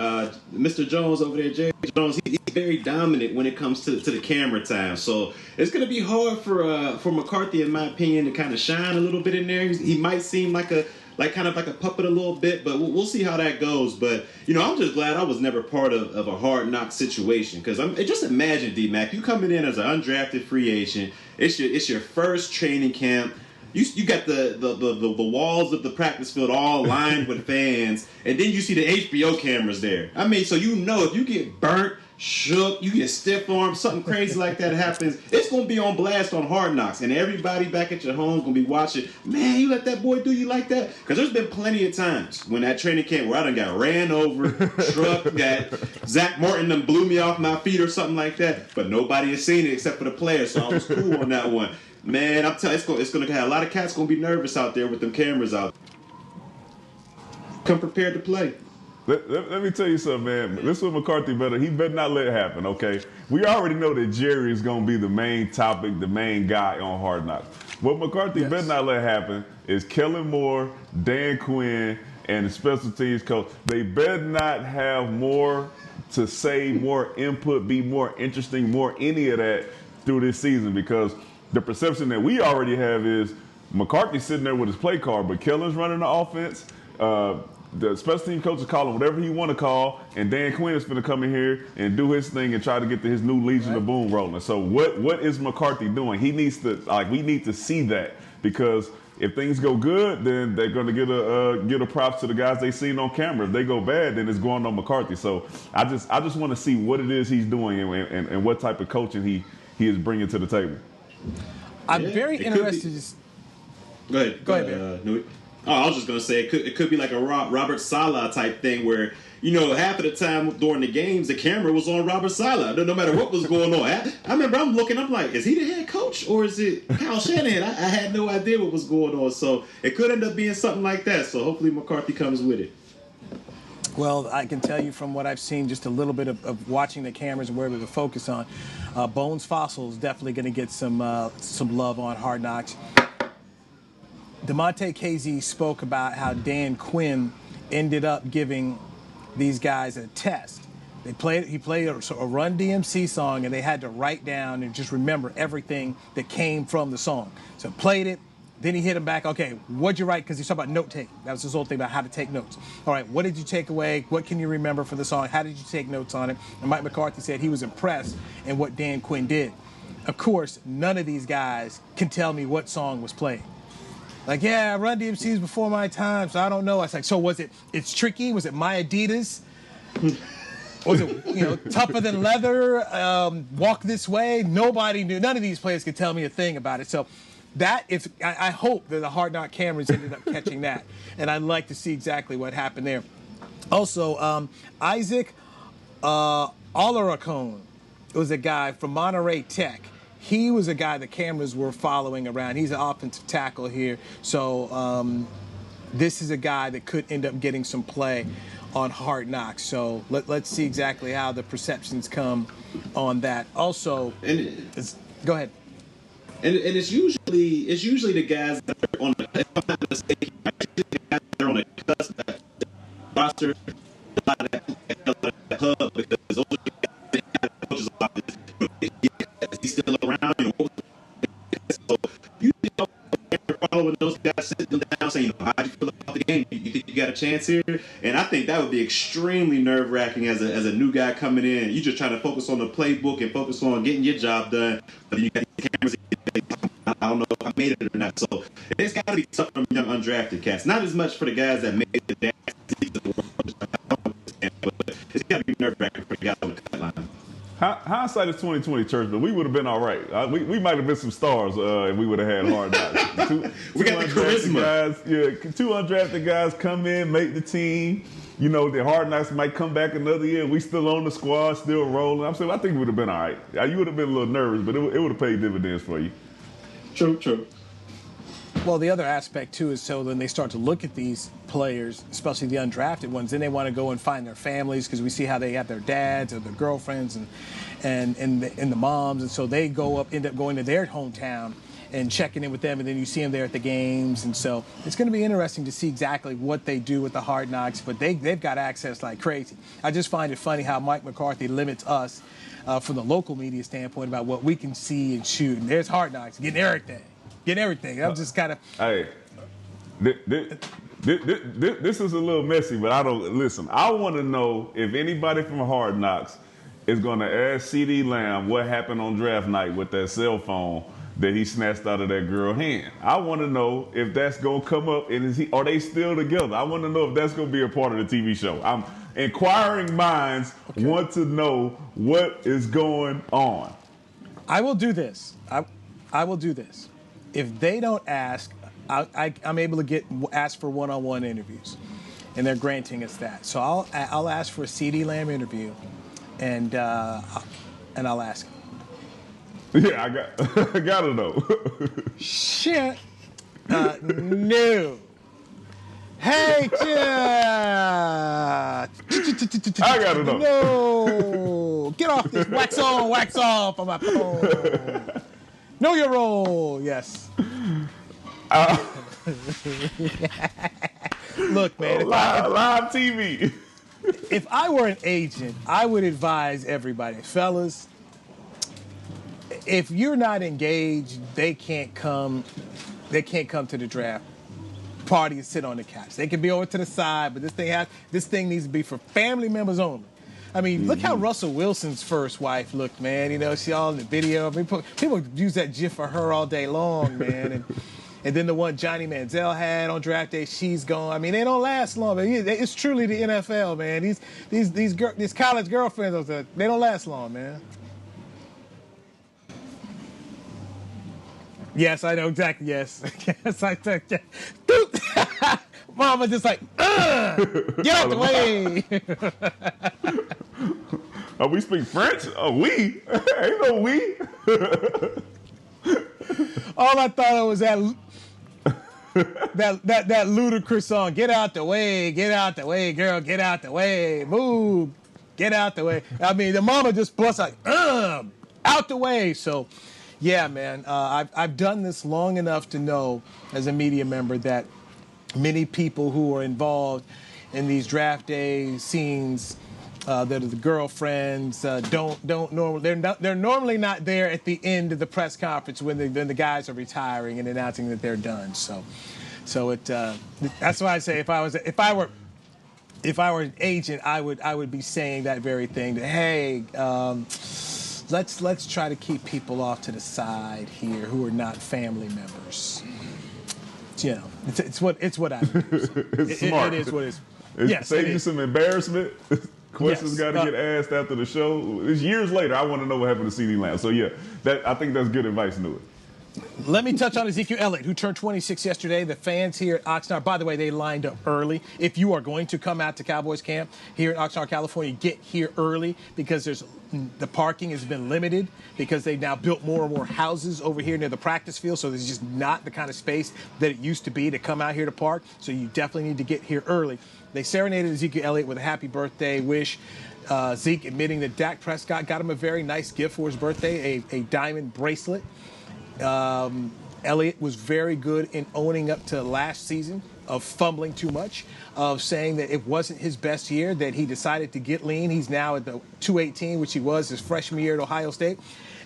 Mr. Jones over there, Jerry Jones, he's very dominant when it comes to the camera time. So it's going to be hard for McCarthy, in my opinion, to kind of shine a little bit in there. He might seem like a puppet a little bit, but we'll see how that goes. But, I'm just glad I was never part of a hard knock situation because just imagine, D-Mac, you coming in as an undrafted free agent. It's your first training camp. You got the walls of the practice field all lined with fans, and then you see the HBO cameras there. I mean, so if you get burnt, shook, you get stiff armed, something crazy like that happens, it's going to be on blast on Hard Knocks, and everybody back at your home is going to be watching. Man, you let that boy do you like that? Because there's been plenty of times when that training camp where I done got ran over, truck, got Zach Martin done blew me off my feet or something like that, but nobody has seen it except for the players, so I was cool on that one. Man, I'm telling you, it's going to have a lot of cats going to be nervous out there with them cameras out. Come prepared to play. Let me tell you something, man. This is what McCarthy he better not let it happen, okay? We already know that Jerry is going to be the main topic, the main guy on Hard Knocks. What McCarthy better not let happen is Kellen Moore, Dan Quinn, and the special teams coach. They better not have more to say, more input, be more interesting, more any of that through this season, because the perception that we already have is McCarthy's sitting there with his play card, but Kellen's running the offense. The special team coach is calling whatever he want to call, and Dan Quinn is going to come in here and do his thing and try to get his new Legion of Boom rolling. So what is McCarthy doing? He needs to we need to see that, because if things go good, then they're going to give a props to the guys they seen on camera. If they go bad, then it's going on McCarthy. So I just want to see what it is he's doing and what type of coaching he is bringing to the table. I'm very interested. Go ahead, Newy. Oh, I was just gonna say it could be like a Robert Saleh type thing where half of the time during the games the camera was on Robert Saleh, no matter what was going on. I remember I'm looking, I'm like, is he the head coach or is it Kyle Shanahan? I had no idea what was going on, so it could end up being something like that. So hopefully McCarthy comes with it. Well, I can tell you from what I've seen, just a little bit of watching the cameras and where to focus on. Bones Fossil is definitely going to get some love on Hard Knocks. DeMonte Casey spoke about how Dan Quinn ended up giving these guys a test. He played a Run DMC song, and they had to write down and just remember everything that came from the song. So played it. Then he hit him back. Okay, what'd you write? Because he's talking about note taking. That was his whole thing about how to take notes. All right, what did you take away? What can you remember for the song? How did you take notes on it? And Mike McCarthy said he was impressed in what Dan Quinn did. Of course, none of these guys can tell me what song was played. Like, yeah, Run DMC's before my time, so I don't know. I was like, so was it? It's Tricky? Was it My Adidas? Was it, Tougher Than Leather? Walk This Way? Nobody knew. None of these players could tell me a thing about it. So. I hope that the Hard Knock cameras ended up catching that, and I'd like to see exactly what happened there. Also, Isaac Cohn was a guy from Monterey Tech. He was a guy the cameras were following around. He's an offensive tackle here, so this is a guy that could end up getting some play on Hard Knocks. So let's see exactly how the perceptions come on that. Also, go ahead. And it's usually the guys that are on the, if I'm not mistaken, the guys that are on the cusp of the roster, a lot of that hub, because those are the guys that have coaches a lot. Is he still around? So usually following those guys, sitting them down, saying, how do you feel about the game? You think you got a chance here? And I think that would be extremely nerve-wracking as a new guy coming in. You just trying to focus on the playbook and focus on getting your job done. But then you got the cameras. made it or not. So it's got to be tough for young undrafted cats. Not as much for the guys that made it. But it's got to be nerve-wracking for the guys on the cut line. Hindsight is 2020, Church, but we would have been all right. We might have been some stars if we would have had hard knocks. We got the charisma. Guys, two undrafted guys come in, make the team. You know, the hard knocks might come back another year. We still on the squad, still rolling. I think we would have been all right. You would have been a little nervous, but it would have paid dividends for you. True. Well, the other aspect, too, is so when they start to look at these players, especially the undrafted ones, then they want to go and find their families because we see how they have their dads or their girlfriends and the moms. And so they end up going to their hometown and checking in with them, and then you see them there at the games. And so it's going to be interesting to see exactly what they do with the Hard Knocks, but they've got access like crazy. I just find it funny how Mike McCarthy limits us from the local media standpoint about what we can see and shoot. And there's Hard Knocks, getting everything. I'm just kind of... Hey, this is a little messy, but I want to know if anybody from Hard Knocks is going to ask C.D. Lamb what happened on draft night with that cell phone that he snatched out of that girl's hand. I want to know if that's going to come up, and are they still together? I want to know if that's going to be a part of the TV show. Inquiring minds want to know what is going on. I will do this. I will do this. If they don't ask, I'm able to ask for one-on-one interviews, and they're granting us that. So I'll ask for a C.D. Lamb interview, and I'll ask him. Yeah, I gotta know. Shit. No. Hey, I gotta know. No. Get off this wax on, wax off on my phone. Know your role. Yes. Look, man. Live TV. If I were an agent, I would advise everybody, fellas, if you're not engaged, they can't come to the draft party and sit on the couch. They can be over to the side, but this thing needs to be for family members only. I mean, look how Russell Wilson's first wife looked, man. You know, she all in the video. I mean, people use that GIF for her all day long, man. And then the one Johnny Manziel had on draft day, she's gone. I mean, they don't last long. But it's truly the NFL, man. These college girlfriends, they don't last long, man. Yes, I know exactly. Yes, yes, I think. Yeah. Mama just like, get out the way. Oh, we speak French? Oh, we? Ain't no we. All I thought of was that ludicrous song. Get out the way, girl, get out the way, move, get out the way. I mean, the mama just busts like, out the way. So, yeah, man, I've done this long enough to know, as a media member, that many people who are involved in these draft day scenes, that are the girlfriends, don't normally they're normally not there at the end of the press conference when the guys are retiring and announcing that they're done. So that's why I say if I were an agent, I would be saying that very thing. That hey, let's try to keep people off to the side here who are not family members. You know, it's what I do. It's smart. It is what it is. Yes, save you some embarrassment. Questions got to get asked after the show. It's years later. I want to know what happened to C.D. Lamb. So yeah, I think that's good advice, Newy. Let me touch on Ezekiel Elliott, who turned 26 yesterday. The fans here at Oxnard, by the way, they lined up early. If you are going to come out to Cowboys camp here in Oxnard, California, get here early because the parking has been limited because they've now built more and more houses over here near the practice field. So there's just not the kind of space that it used to be to come out here to park. So you definitely need to get here early. They serenaded Ezekiel Elliott with a happy birthday wish. Zeke admitting that Dak Prescott got him a very nice gift for his birthday, a diamond bracelet. Elliott was very good in owning up to last season of fumbling too much, of saying that it wasn't his best year, that he decided to get lean. He's now at the 218, which he was his freshman year at Ohio State.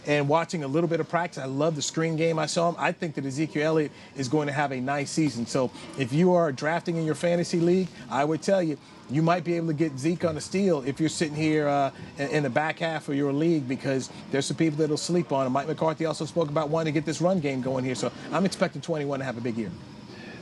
And watching a little bit of practice, I love the screen game I saw him. I think that Ezekiel Elliott is going to have a nice season. So if you are drafting in your fantasy league, I would tell you, you might be able to get Zeke on a steal if you're sitting here in the back half of your league, because there's some people that'll sleep on him. Mike McCarthy also spoke about wanting to get this run game going here. So I'm expecting 21 to have a big year.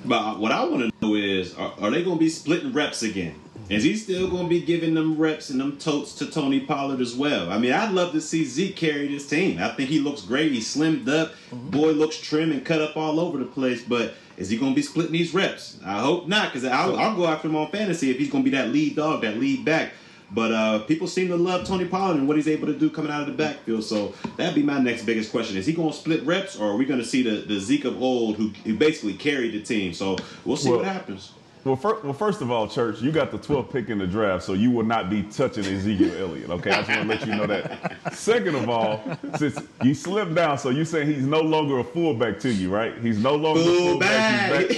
But what I want to know is, are they going to be splitting reps again? Is he still going to be giving them reps and them totes to Tony Pollard as well? I mean, I'd love to see Zeke carry this team. I think he looks great. He's slimmed up. Boy looks trim and cut up all over the place. But is he going to be splitting these reps? I hope not, because I'll go after him on fantasy if he's going to be that lead dog, that lead back. But people seem to love Tony Pollard and what he's able to do coming out of the backfield. So that'd be my next biggest question. Is he going to split reps, or are we going to see the Zeke of old who basically carried the team? So we'll see what happens. Well, first of all, Church, you got the 12th pick in the draft, so you will not be touching Ezekiel Elliott, okay? I just want to let you know that. Second of all, since you slipped down, so you saying he's no longer a fullback to you, right? He's no longer a fullback.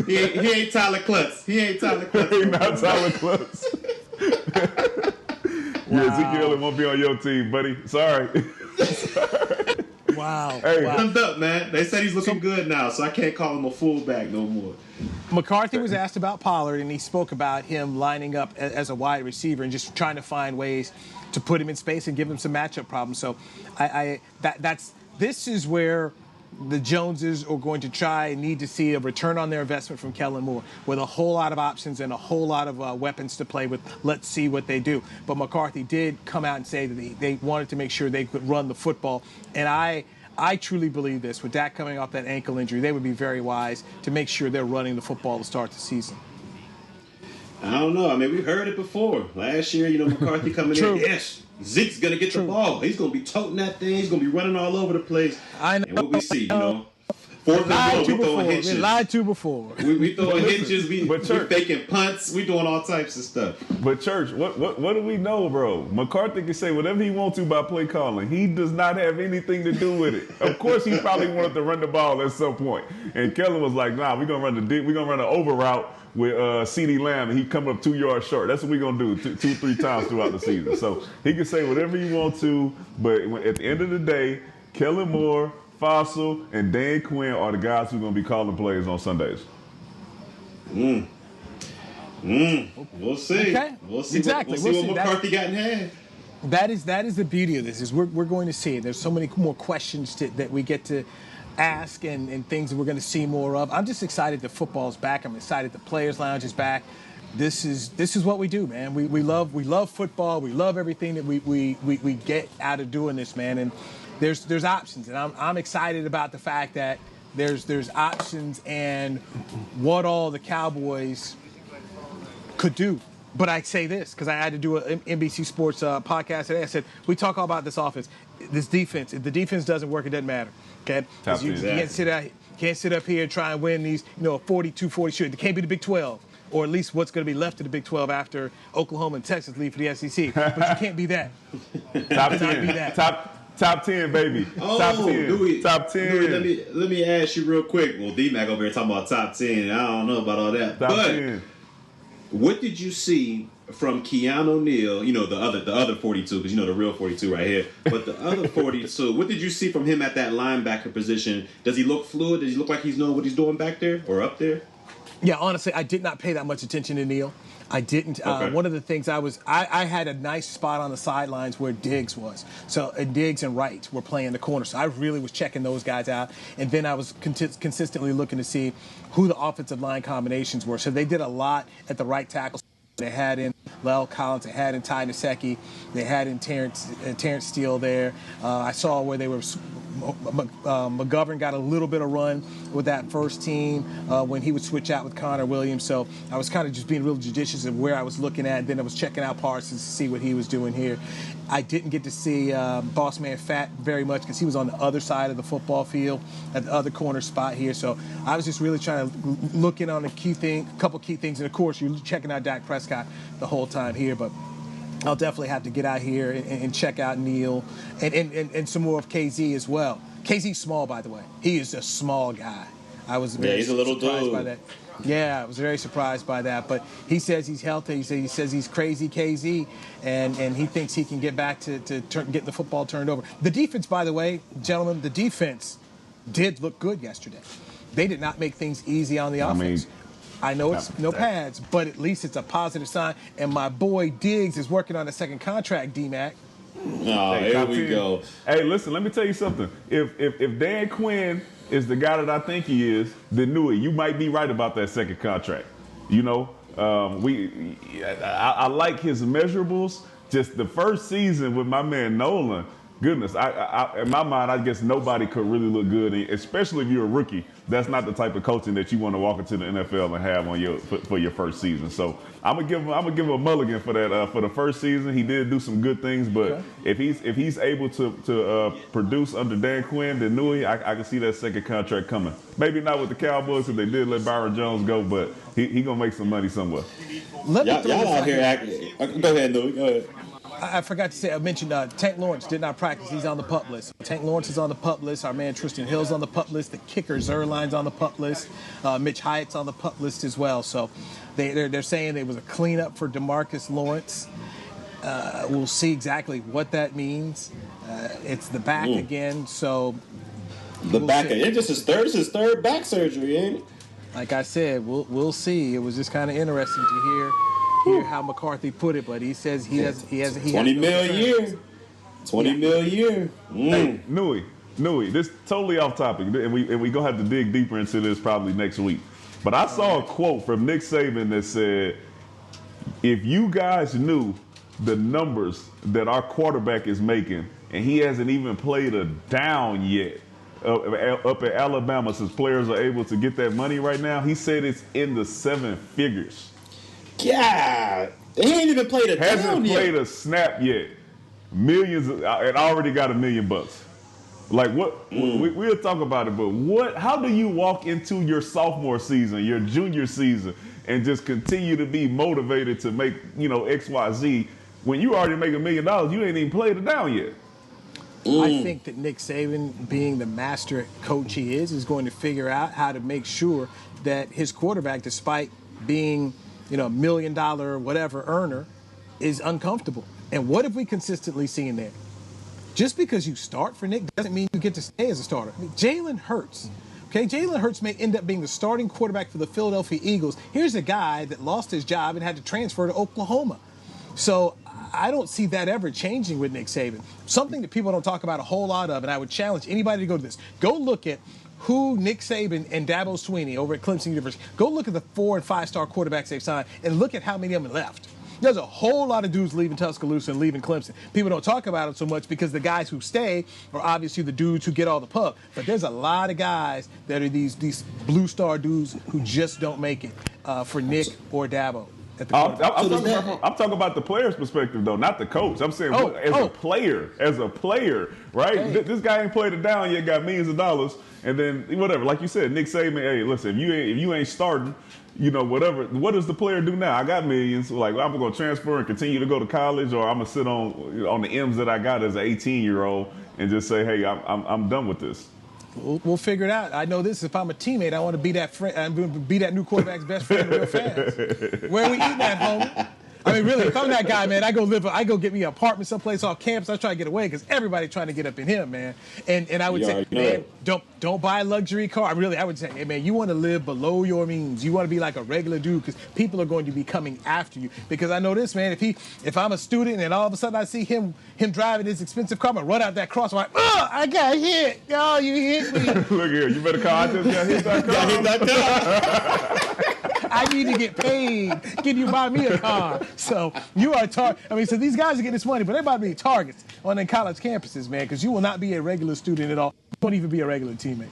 He ain't Tyler Klutz. He ain't Tyler Klutz. He's not Tyler Klutz. Yeah, Ezekiel Elliott won't be on your team, buddy. Sorry. Wow. Hey, thumbs up, man. They said he's looking good now, so I can't call him a fullback no more. McCarthy was asked about Pollard, and he spoke about him lining up as a wide receiver and just trying to find ways to put him in space and give him some matchup problems. So this is where the Joneses are going to try and need to see a return on their investment from Kellen Moore, with a whole lot of options and a whole lot of weapons to play with. Let's see what they do. But McCarthy did come out and say that they wanted to make sure they could run the football. And I truly believe this. With Dak coming off that ankle injury, they would be very wise to make sure they're running the football to start the season. I don't know. I mean, we've heard it before. Last year, McCarthy coming in. Yes, Zeke's going to get the ball. He's going to be toting that thing. He's going to be running all over the place. I know. And what we see, fourth and goal, we throwing hitches. We lied to before. We throwing hitches. We faking punts. We doing all types of stuff. But Church, what do we know, bro? McCarthy can say whatever he wants to by play calling. He does not have anything to do with it. Of course, he probably wanted to run the ball at some point, and Kellen was like, "Nah, we're gonna run an over route with CeeDee Lamb, and he coming up 2 yards short. That's what we're gonna do 2-3 times throughout the season." So he can say whatever he wants to, but at the end of the day, Kellen Moore, Fossil, and Dan Quinn are the guys who are going to be calling plays on Sundays. We'll see. Okay. We'll see. Exactly. We'll see what McCarthy got in hand. That is the beauty of this, is we're going to see it. There's so many more questions that we get to ask and things that we're going to see more of. I'm just excited that football's back. I'm excited the Players Lounge is back. This is what we do, man. We love football. We love everything that we get out of doing this, man. And there's options, and I'm excited about the fact that there's options and what all the Cowboys could do. But I say this because I had to do an NBC Sports podcast today. I said, we talk all about this offense, this defense. If the defense doesn't work, it doesn't matter. Okay, because you can't sit up here and try and win these, 42-40 shoot. It can't be the Big 12, or at least what's going to be left of the Big 12 after Oklahoma and Texas leave for the SEC. But you can't be that. Top 10. Top 10, baby. Oh, top 10. Top 10. Dewey, let me ask you real quick. Well, D-Mac over here talking about top 10. I don't know about all that. Top 10. What did you see from Keanu Neal, the other 42, because the real 42 right here, but the other 42, what did you see from him at that linebacker position? Does he look fluid? Does he look like he's knowing what he's doing back there or up there? Yeah, honestly, I did not pay that much attention to Neal. I didn't. Okay. One of the things I had a nice spot on the sidelines where Diggs was. So Diggs and Wright were playing the corner. So I really was checking those guys out. And then I was consistently looking to see who the offensive line combinations were. So they did a lot at the right tackle. They had in Lel Collins, they had in Ty Nsekhe, they had in Terrence Steele there. I saw where they were. McGovern got a little bit of run with that first team when he would switch out with Connor Williams. So I was kind of just being real judicious of where I was looking at. Then I was checking out Parsons to see what he was doing here. I didn't get to see Boss Man Fat very much because he was on the other side of the football field at the other corner spot here. So I was just really trying to look in on a couple key things. And, of course, you're checking out Dak Prescott the whole time here. But I'll definitely have to get out here and check out Neal and some more of KZ as well. KZ's small, by the way. He is a small guy. I was very he's a little surprised dude. by that. Yeah, I was very surprised by that. But he says he's healthy. He says he's crazy KZ, and he thinks he can get back to get the football turned over. The defense, by the way, gentlemen, the defense did look good yesterday. They did not make things easy on the offense. I know it's no pads, but at least it's a positive sign. And my boy Diggs is working on a second contract, D-Mac. Oh, here we go. Hey, listen, let me tell you something. If Dan Quinn is the guy that I think he is, then Newy, you might be right about that second contract. You know, I like his measurables. Just the first season with my man Nolan, goodness, I in my mind, I guess nobody could really look good, especially if you're a rookie. That's not the type of coaching that you want to walk into the NFL and have on for your first season. So I'm gonna give him a mulligan for that for the first season. He did do some good things, but if he's able to produce under Dan Quinn, then Newy, I can see that second contract coming. Maybe not with the Cowboys because they did let Byron Jones go, but he gonna make some money somewhere. Y'all out here acting. Go ahead, Newy. Go ahead. I forgot to say, I mentioned Tank Lawrence did not practice. He's on the PUP list. Tank Lawrence is on the PUP list. Our man Tristan Hill's on the PUP list. The kicker Zerline's on the PUP list. Mitch Hyatt's on the PUP list as well. So they're saying there was a cleanup for DeMarcus Lawrence. We'll see exactly what that means. It's the back again, so the back. It's just his third back surgery, ain't it? Like I said, we'll see. It was just kind of interesting to hear how McCarthy put it, but he says he has 20 mil a year. 20 mil a year. Hey, Newy, this totally off topic, and we gonna have to dig deeper into this probably next week. But I saw a quote from Nick Saban that said, "If you guys knew the numbers that our quarterback is making, and he hasn't even played a down yet up at Alabama, since players are able to get that money right now," he said it's in the 7 figures. Yeah, he ain't even played a down yet. Hasn't played a snap yet. Millions, and already got $1 million. Like what? We'll talk about it, but what? How do you walk into your sophomore season, your junior season, and just continue to be motivated to make XYZ when you already make $1 million? You ain't even played it down yet. I think that Nick Saban, being the master coach he is going to figure out how to make sure that his quarterback, despite being $1 million whatever earner, is uncomfortable. And what have we consistently seen there? Just because you start for Nick doesn't mean you get to stay as a starter. I mean, Jalen Hurts. Okay, Jalen Hurts may end up being the starting quarterback for the Philadelphia Eagles. Here's a guy that lost his job and had to transfer to Oklahoma. So I don't see that ever changing with Nick Saban. Something that people don't talk about a whole lot of, and I would challenge anybody to go to this. Go look at who Nick Saban and Dabo Swinney over at Clemson University, go look at the 4- and 5-star quarterbacks they've signed and look at how many of them left. There's a whole lot of dudes leaving Tuscaloosa and leaving Clemson. People don't talk about it so much because the guys who stay are obviously the dudes who get all the puck. But there's a lot of guys that are these blue star dudes who just don't make it for Nick or Dabo. I'm talking about the player's perspective, though, not the coach. I'm saying as a player, right? Hey. This guy ain't played it down yet, got millions of dollars, and then whatever. Like you said, Nick Saban, hey, listen, if you ain't starting, whatever. What does the player do now? I got millions. Like, I'm gonna transfer and continue to go to college, or I'm gonna sit on the M's that I got as an 18-year-old and just say, hey, I'm done with this. We'll figure it out. I know this. If I'm a teammate, I want to be that friend. I'm going to be that new quarterback's best friend real fast. Where are we eating at, homie? I mean, really, if I'm that guy, man, I go get me an apartment someplace off campus. I try to get away because everybody's trying to get up in him, man. And I would say, man, don't buy a luxury car. I would say, hey, man, you want to live below your means. You want to be like a regular dude because people are going to be coming after you. Because I know this, man. If I'm a student and all of a sudden I see him driving his expensive car, I'm gonna run out that cross. I'm like, I got hit. Oh, you hit me. Look here, you better call. I just got hit that car. I need to get paid. Can you buy me a car? So you are so these guys are getting this money, but they're about to be targets on their college campuses, man, because you will not be a regular student at all. You won't even be a regular teammate.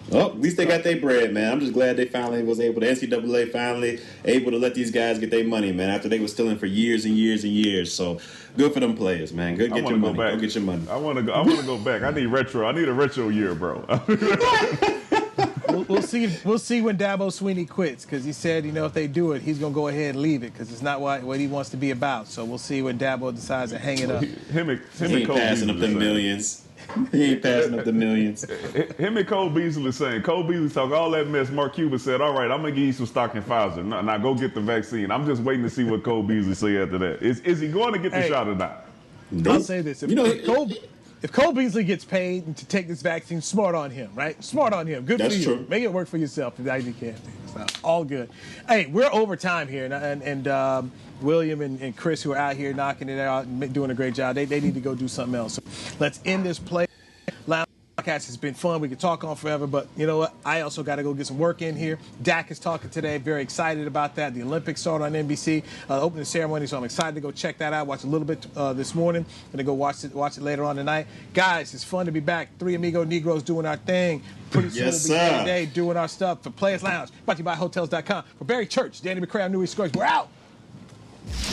Well, at least they got their bread, man. I'm just glad they finally was able, the NCAA finally able to let these guys get their money, man, after they were stealing for years and years and years. So good for them players, man. Good, get your money. Go get your money. I want to go back. I need retro. I need a retro year, bro. We'll see when Dabo Swinney quits, because he said, if they do it, he's going to go ahead and leave it because it's not what he wants to be about. So we'll see when Dabo decides to hang it up. He ain't passing up them millions. He ain't passing up the millions. Him and Cole Beasley saying, Cole Beasley talk all that mess. Mark Cuban said, all right, I'm going to give you some stock in Pfizer. Now go get the vaccine. I'm just waiting to see what Cole Beasley say after that. Is he going to get the shot or not? I'll say this. If Cole Beasley gets paid to take this vaccine, smart on him, right? Smart on him. Good That's for you. true. Make it work for yourself if you can. So, all good. Hey, we're over time here, and William and Chris, who are out here knocking it out and doing a great job, they need to go do something else. So let's end this play. Lounge podcast has been fun. We could talk on forever, but you know what? I also got to go get some work in here. Dak is talking today. Very excited about that. The Olympics start on NBC, opening ceremony, so I'm excited to go check that out. Watch a little bit this morning, and then go watch it later on tonight. Guys, it's fun to be back. 3 Amigo Negroes doing our thing. Pretty soon we'll be here today doing our stuff for Players Lounge. Brought to you by Hotels.com. For Barry Church, Danny McCray, I'm Newy Scruggs. We're out.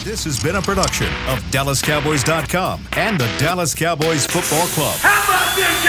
This has been a production of DallasCowboys.com and the Dallas Cowboys Football Club. How about this?